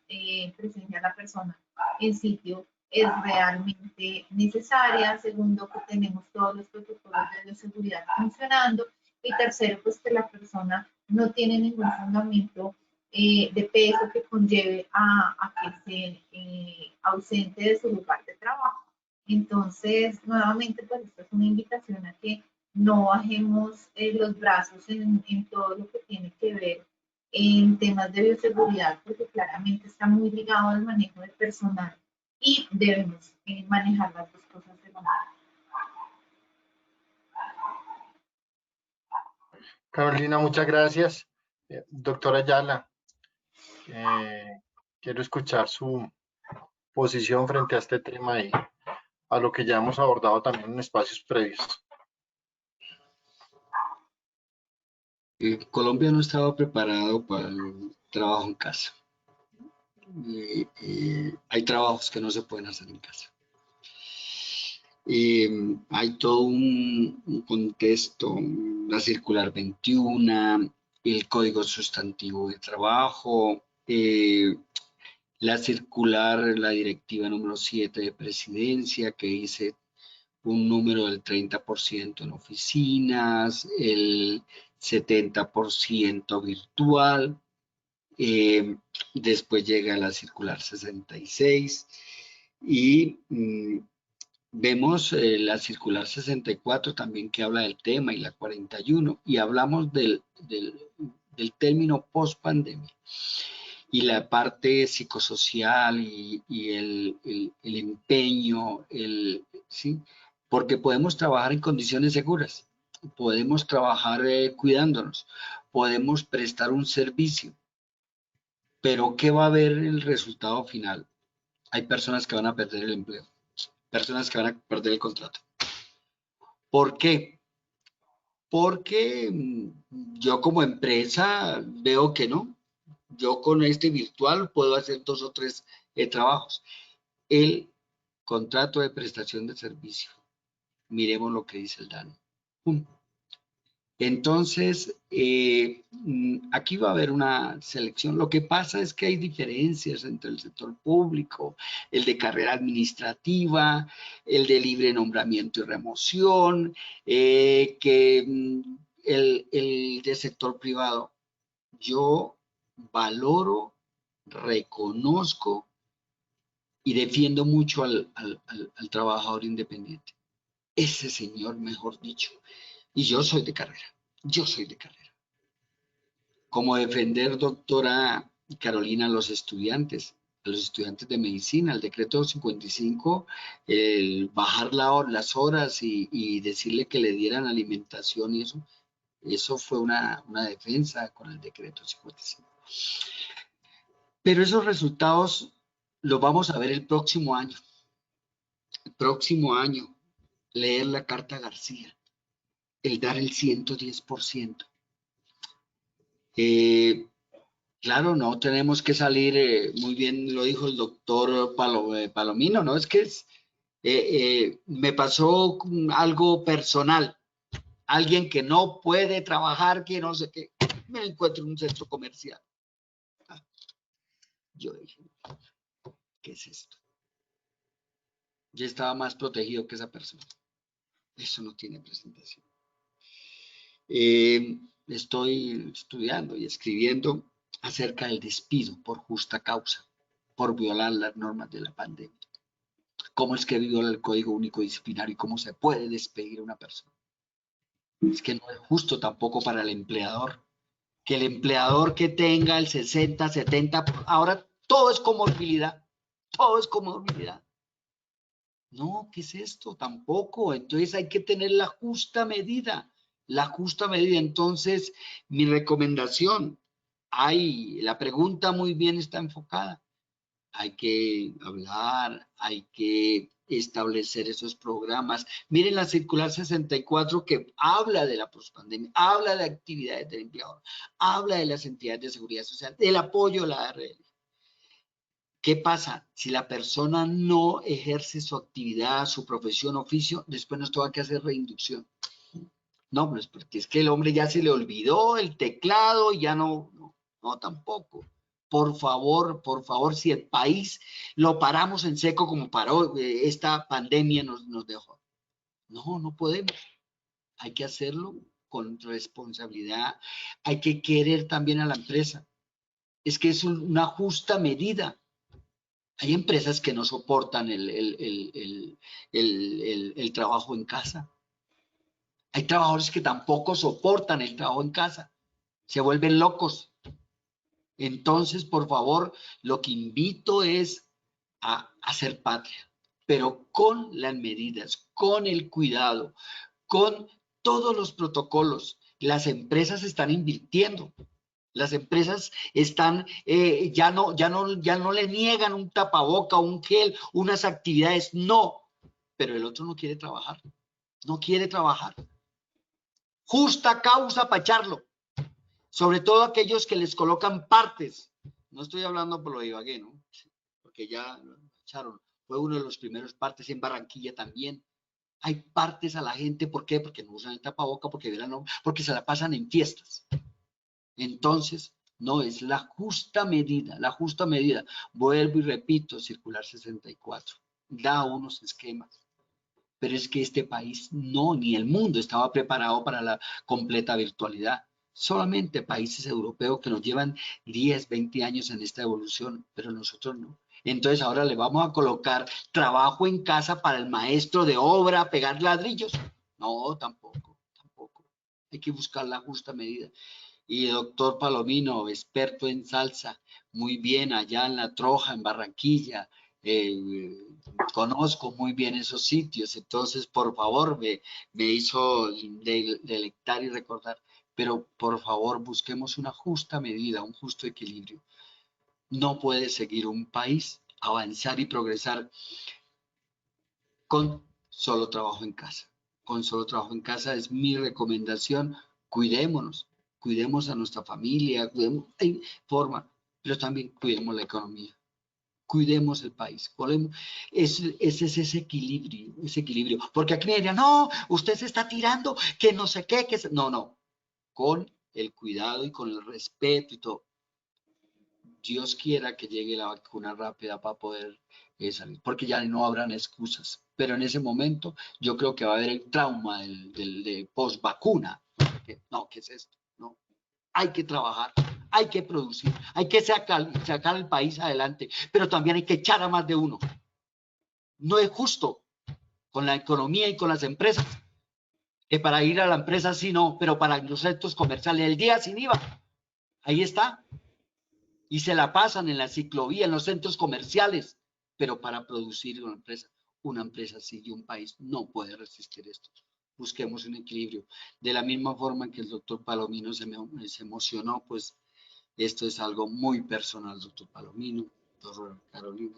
presencia de la persona en sitio es realmente necesaria. Segundo, que tenemos todos los protocolos de bioseguridad funcionando. Y tercero, pues que la persona no tiene ningún fundamento de peso que conlleve a que se ausente de su lugar de trabajo. Entonces, nuevamente, pues esta es una invitación a que no bajemos los brazos en todo lo que tiene que ver en temas de bioseguridad, porque claramente está muy ligado al manejo del personal y debemos manejar las dos cosas de la mano. Carolina, muchas gracias. Doctora Ayala, quiero escuchar su posición frente a este tema y a lo que ya hemos abordado también en espacios previos. Colombia no estaba preparado para el trabajo en casa. Hay trabajos que no se pueden hacer en casa. Hay todo un contexto, la circular 21, el código sustantivo de trabajo, la circular, la directiva número 7 de presidencia que dice un número del 30% en oficinas, el 70% virtual. Después llega la circular 66 y vemos la circular 64 también que habla del tema y la 41 y hablamos del término post pandemia y la parte psicosocial y el empeño, ¿sí? Porque podemos trabajar en condiciones seguras, podemos trabajar cuidándonos, podemos prestar un servicio, pero ¿qué va a haber el resultado final? Hay personas que van a perder el empleo, personas que van a perder el contrato. ¿Por qué? Porque yo como empresa veo que no. Yo con este virtual puedo hacer 2 o 3 trabajos. El contrato de prestación de servicio. Miremos lo que dice el DANE. Entonces, aquí va a haber una selección. Lo que pasa es que hay diferencias entre el sector público, el de carrera administrativa, el de libre nombramiento y remoción, el de sector privado. Yo valoro, reconozco y defiendo mucho al trabajador independiente. Ese señor, mejor dicho. Y yo soy de carrera. Yo soy de carrera. Como defender, doctora Carolina, a los estudiantes de medicina, el decreto 55, el bajar las horas y decirle que le dieran alimentación y eso fue una defensa con el decreto 55. Pero esos resultados los vamos a ver el próximo año. El próximo año, leer la Carta García, el dar el 110%. Claro, no tenemos que salir, muy bien lo dijo el doctor Palomino, ¿no? Es que me pasó algo personal. Alguien que no puede trabajar, que no sé qué, me encuentro en un centro comercial. Yo dije, ¿qué es esto? Yo estaba más protegido que esa persona. Eso no tiene presentación. Estoy estudiando y escribiendo acerca del despido por justa causa, por violar las normas de la pandemia. ¿Cómo es que viola el Código Único Disciplinario y cómo se puede despedir a una persona? Es que no es justo tampoco para el empleador. Que el empleador que tenga el 60, 70, ahora todo es comorbilidad. Todo es comorbilidad. No, ¿qué es esto? Tampoco. Entonces hay que tener la justa medida. La justa medida. Entonces, mi recomendación, la pregunta muy bien está enfocada. Hay que hablar, hay que establecer esos programas. Miren la circular 64 que habla de la pospandemia, habla de actividades del empleador, habla de las entidades de seguridad social, del apoyo a la ARL. ¿Qué pasa? Si la persona no ejerce su actividad, su profesión, oficio, después nos toca que hacer reinducción. No, pues porque es que el hombre ya se le olvidó el teclado y ya no, tampoco. Por favor, si el país lo paramos en seco como paró esta pandemia nos dejó. No podemos. Hay que hacerlo con responsabilidad. Hay que querer también a la empresa. Es que es una justa medida. Hay empresas que no soportan el trabajo en casa. Hay trabajadores que tampoco soportan el trabajo en casa. Se vuelven locos. Entonces, por favor, lo que invito es a hacer patria, pero con las medidas, con el cuidado, con todos los protocolos. Las empresas están invirtiendo. Las empresas están, ya no le niegan un tapaboca, un gel, unas actividades, no. Pero el otro no quiere trabajar. No quiere trabajar. Justa causa para echarlo. Sobre todo aquellos que les colocan partes. No estoy hablando por lo de Ibagué, ¿no? Porque ya lo echaron. Fue uno de los primeros partes en Barranquilla también. Hay partes a la gente, ¿por qué? Porque no usan el tapaboca, porque se la pasan en fiestas. Entonces, no es la justa medida, Vuelvo y repito, Circular 64, da unos esquemas. Pero es que este país ni el mundo estaba preparado para la completa virtualidad. Solamente países europeos que nos llevan 10, 20 años en esta evolución, pero nosotros no. Entonces ahora le vamos a colocar trabajo en casa para el maestro de obra, pegar ladrillos. No, tampoco. Hay que buscar la justa medida. Y doctor Palomino, experto en salsa, muy bien allá en La Troja, en Barranquilla, conozco muy bien esos sitios, entonces por favor me hizo delectar y recordar, pero por favor busquemos una justa medida, un justo equilibrio. No puede seguir un país avanzar y progresar con solo trabajo en casa. Con solo trabajo en casa es mi recomendación. Cuidémonos, cuidemos a nuestra familia, hay forma, pero también cuidemos la economía. Cuidemos el país. Ese es ese equilibrio. Porque aquí me dirían, no, usted se está tirando, que no sé qué, No. Con el cuidado y con el respeto y todo. Dios quiera que llegue la vacuna rápida para poder salir, porque ya no habrán excusas. Pero en ese momento yo creo que va a haber el trauma de post-vacuna. No, ¿qué es esto? No. Hay que trabajar, hay que producir, hay que sacar el país adelante, pero también hay que echar a más de uno. No es justo con la economía y con las empresas, que para ir a la empresa sí no, pero para los centros comerciales el día sin IVA, ahí está. Y se la pasan en la ciclovía, en los centros comerciales, pero para producir una empresa sí y un país no puede resistir esto. Busquemos un equilibrio. De la misma forma que el doctor Palomino se emocionó, pues esto es algo muy personal, doctor Palomino, doctor Carolina.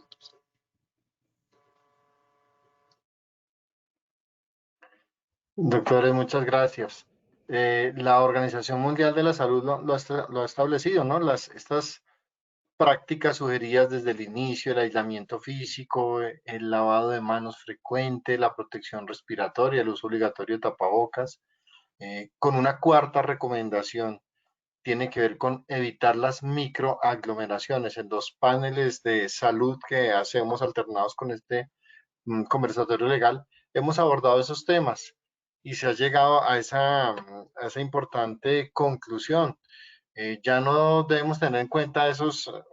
Doctores, muchas gracias. La Organización Mundial de la Salud lo ha establecido, ¿no? Estas prácticas sugeridas desde el inicio, el aislamiento físico, el lavado de manos frecuente, la protección respiratoria, el uso obligatorio de tapabocas, con una cuarta recomendación, tiene que ver con evitar las microaglomeraciones. En los paneles de salud que hacemos alternados con este conversatorio legal, hemos abordado esos temas y se ha llegado a esa importante conclusión. Ya no debemos tener en cuenta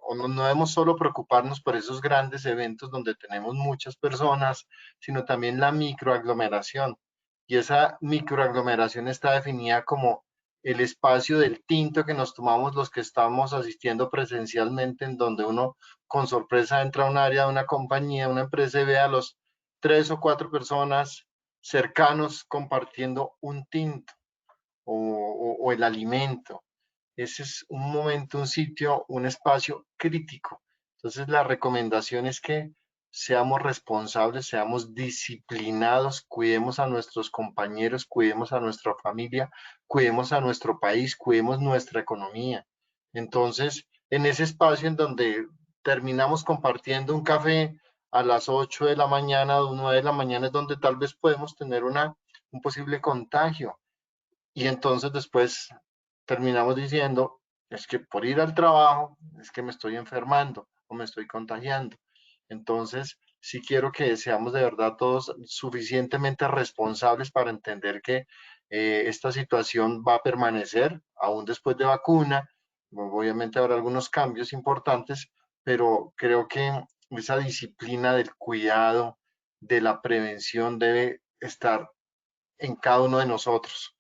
o no debemos solo preocuparnos por esos grandes eventos donde tenemos muchas personas, sino también la microaglomeración. Y esa microaglomeración está definida como el espacio del tinto que nos tomamos los que estamos asistiendo presencialmente, en donde uno con sorpresa entra a un área de una compañía, una empresa, y ve a los 3 o 4 personas cercanos compartiendo un tinto o el alimento. Ese es un momento, un sitio, un espacio crítico. Entonces la recomendación es que seamos responsables, seamos disciplinados, cuidemos a nuestros compañeros, cuidemos a nuestra familia, cuidemos a nuestro país, cuidemos nuestra economía. Entonces, en ese espacio en donde terminamos compartiendo un café a las 8 de la mañana o 9 de la mañana, es donde tal vez podemos tener un posible contagio. y entonces después terminamos diciendo, es que por ir al trabajo, es que me estoy enfermando o me estoy contagiando. Entonces, sí quiero que seamos de verdad todos suficientemente responsables para entender que esta situación va a permanecer aún después de vacuna. Obviamente habrá algunos cambios importantes, pero creo que esa disciplina del cuidado, de la prevención debe estar en cada uno de nosotros,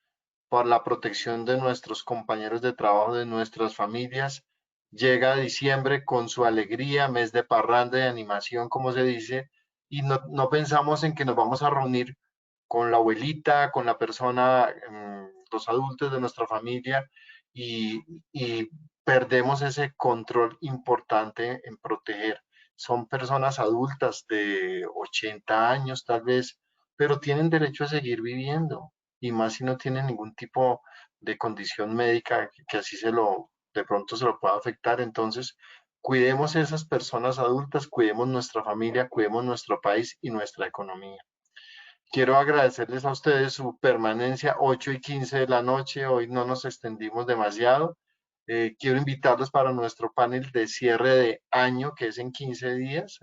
por la protección de nuestros compañeros de trabajo, de nuestras familias. Llega diciembre con su alegría, mes de parranda, de animación, como se dice, y no pensamos en que nos vamos a reunir con la abuelita, con la persona, los adultos de nuestra familia, y perdemos ese control importante en proteger. Son personas adultas de 80 años tal vez, pero tienen derecho a seguir viviendo, y más si no tienen ningún tipo de condición médica que así de pronto se lo pueda afectar. Entonces, cuidemos a esas personas adultas, cuidemos nuestra familia, cuidemos nuestro país y nuestra economía. Quiero agradecerles a ustedes su permanencia, 8:15 de la noche, hoy no nos extendimos demasiado. Quiero invitarlos para nuestro panel de cierre de año, que es en 15 días,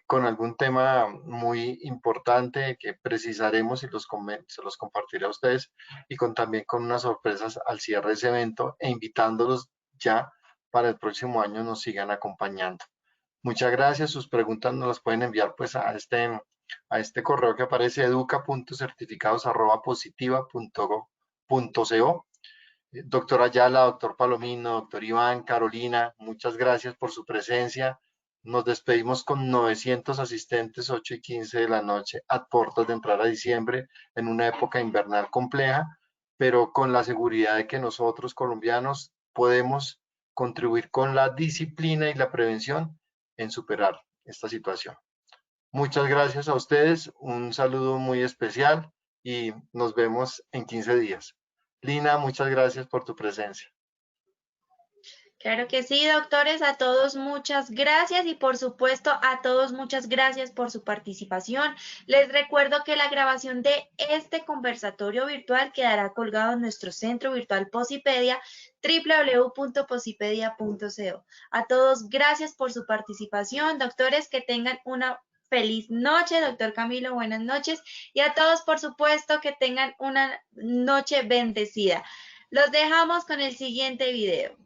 con algún tema muy importante que precisaremos y se los compartiré a ustedes, y también con unas sorpresas al cierre de ese evento, e invitándolos ya para el próximo año nos sigan acompañando. Muchas gracias. Sus preguntas nos las pueden enviar pues a este correo que aparece, educa.certificados@positiva.go.co. Doctor Ayala, doctor Palomino, doctor Iván, Carolina, muchas gracias por su presencia. Nos despedimos con 900 asistentes, 8:15 de la noche, a puertas de entrar a diciembre, en una época invernal compleja, pero con la seguridad de que nosotros, colombianos, podemos contribuir con la disciplina y la prevención en superar esta situación. Muchas gracias a ustedes, un saludo muy especial y nos vemos en 15 días. Lina, muchas gracias por tu presencia. Claro que sí, doctores, a todos muchas gracias, y por supuesto a todos muchas gracias por su participación. Les recuerdo que la grabación de este conversatorio virtual quedará colgado en nuestro centro virtual Posipedia, www.posipedia.co. A todos gracias por su participación. Doctores, que tengan una feliz noche. Doctor Camilo, buenas noches, y a todos, por supuesto, que tengan una noche bendecida. Los dejamos con el siguiente video.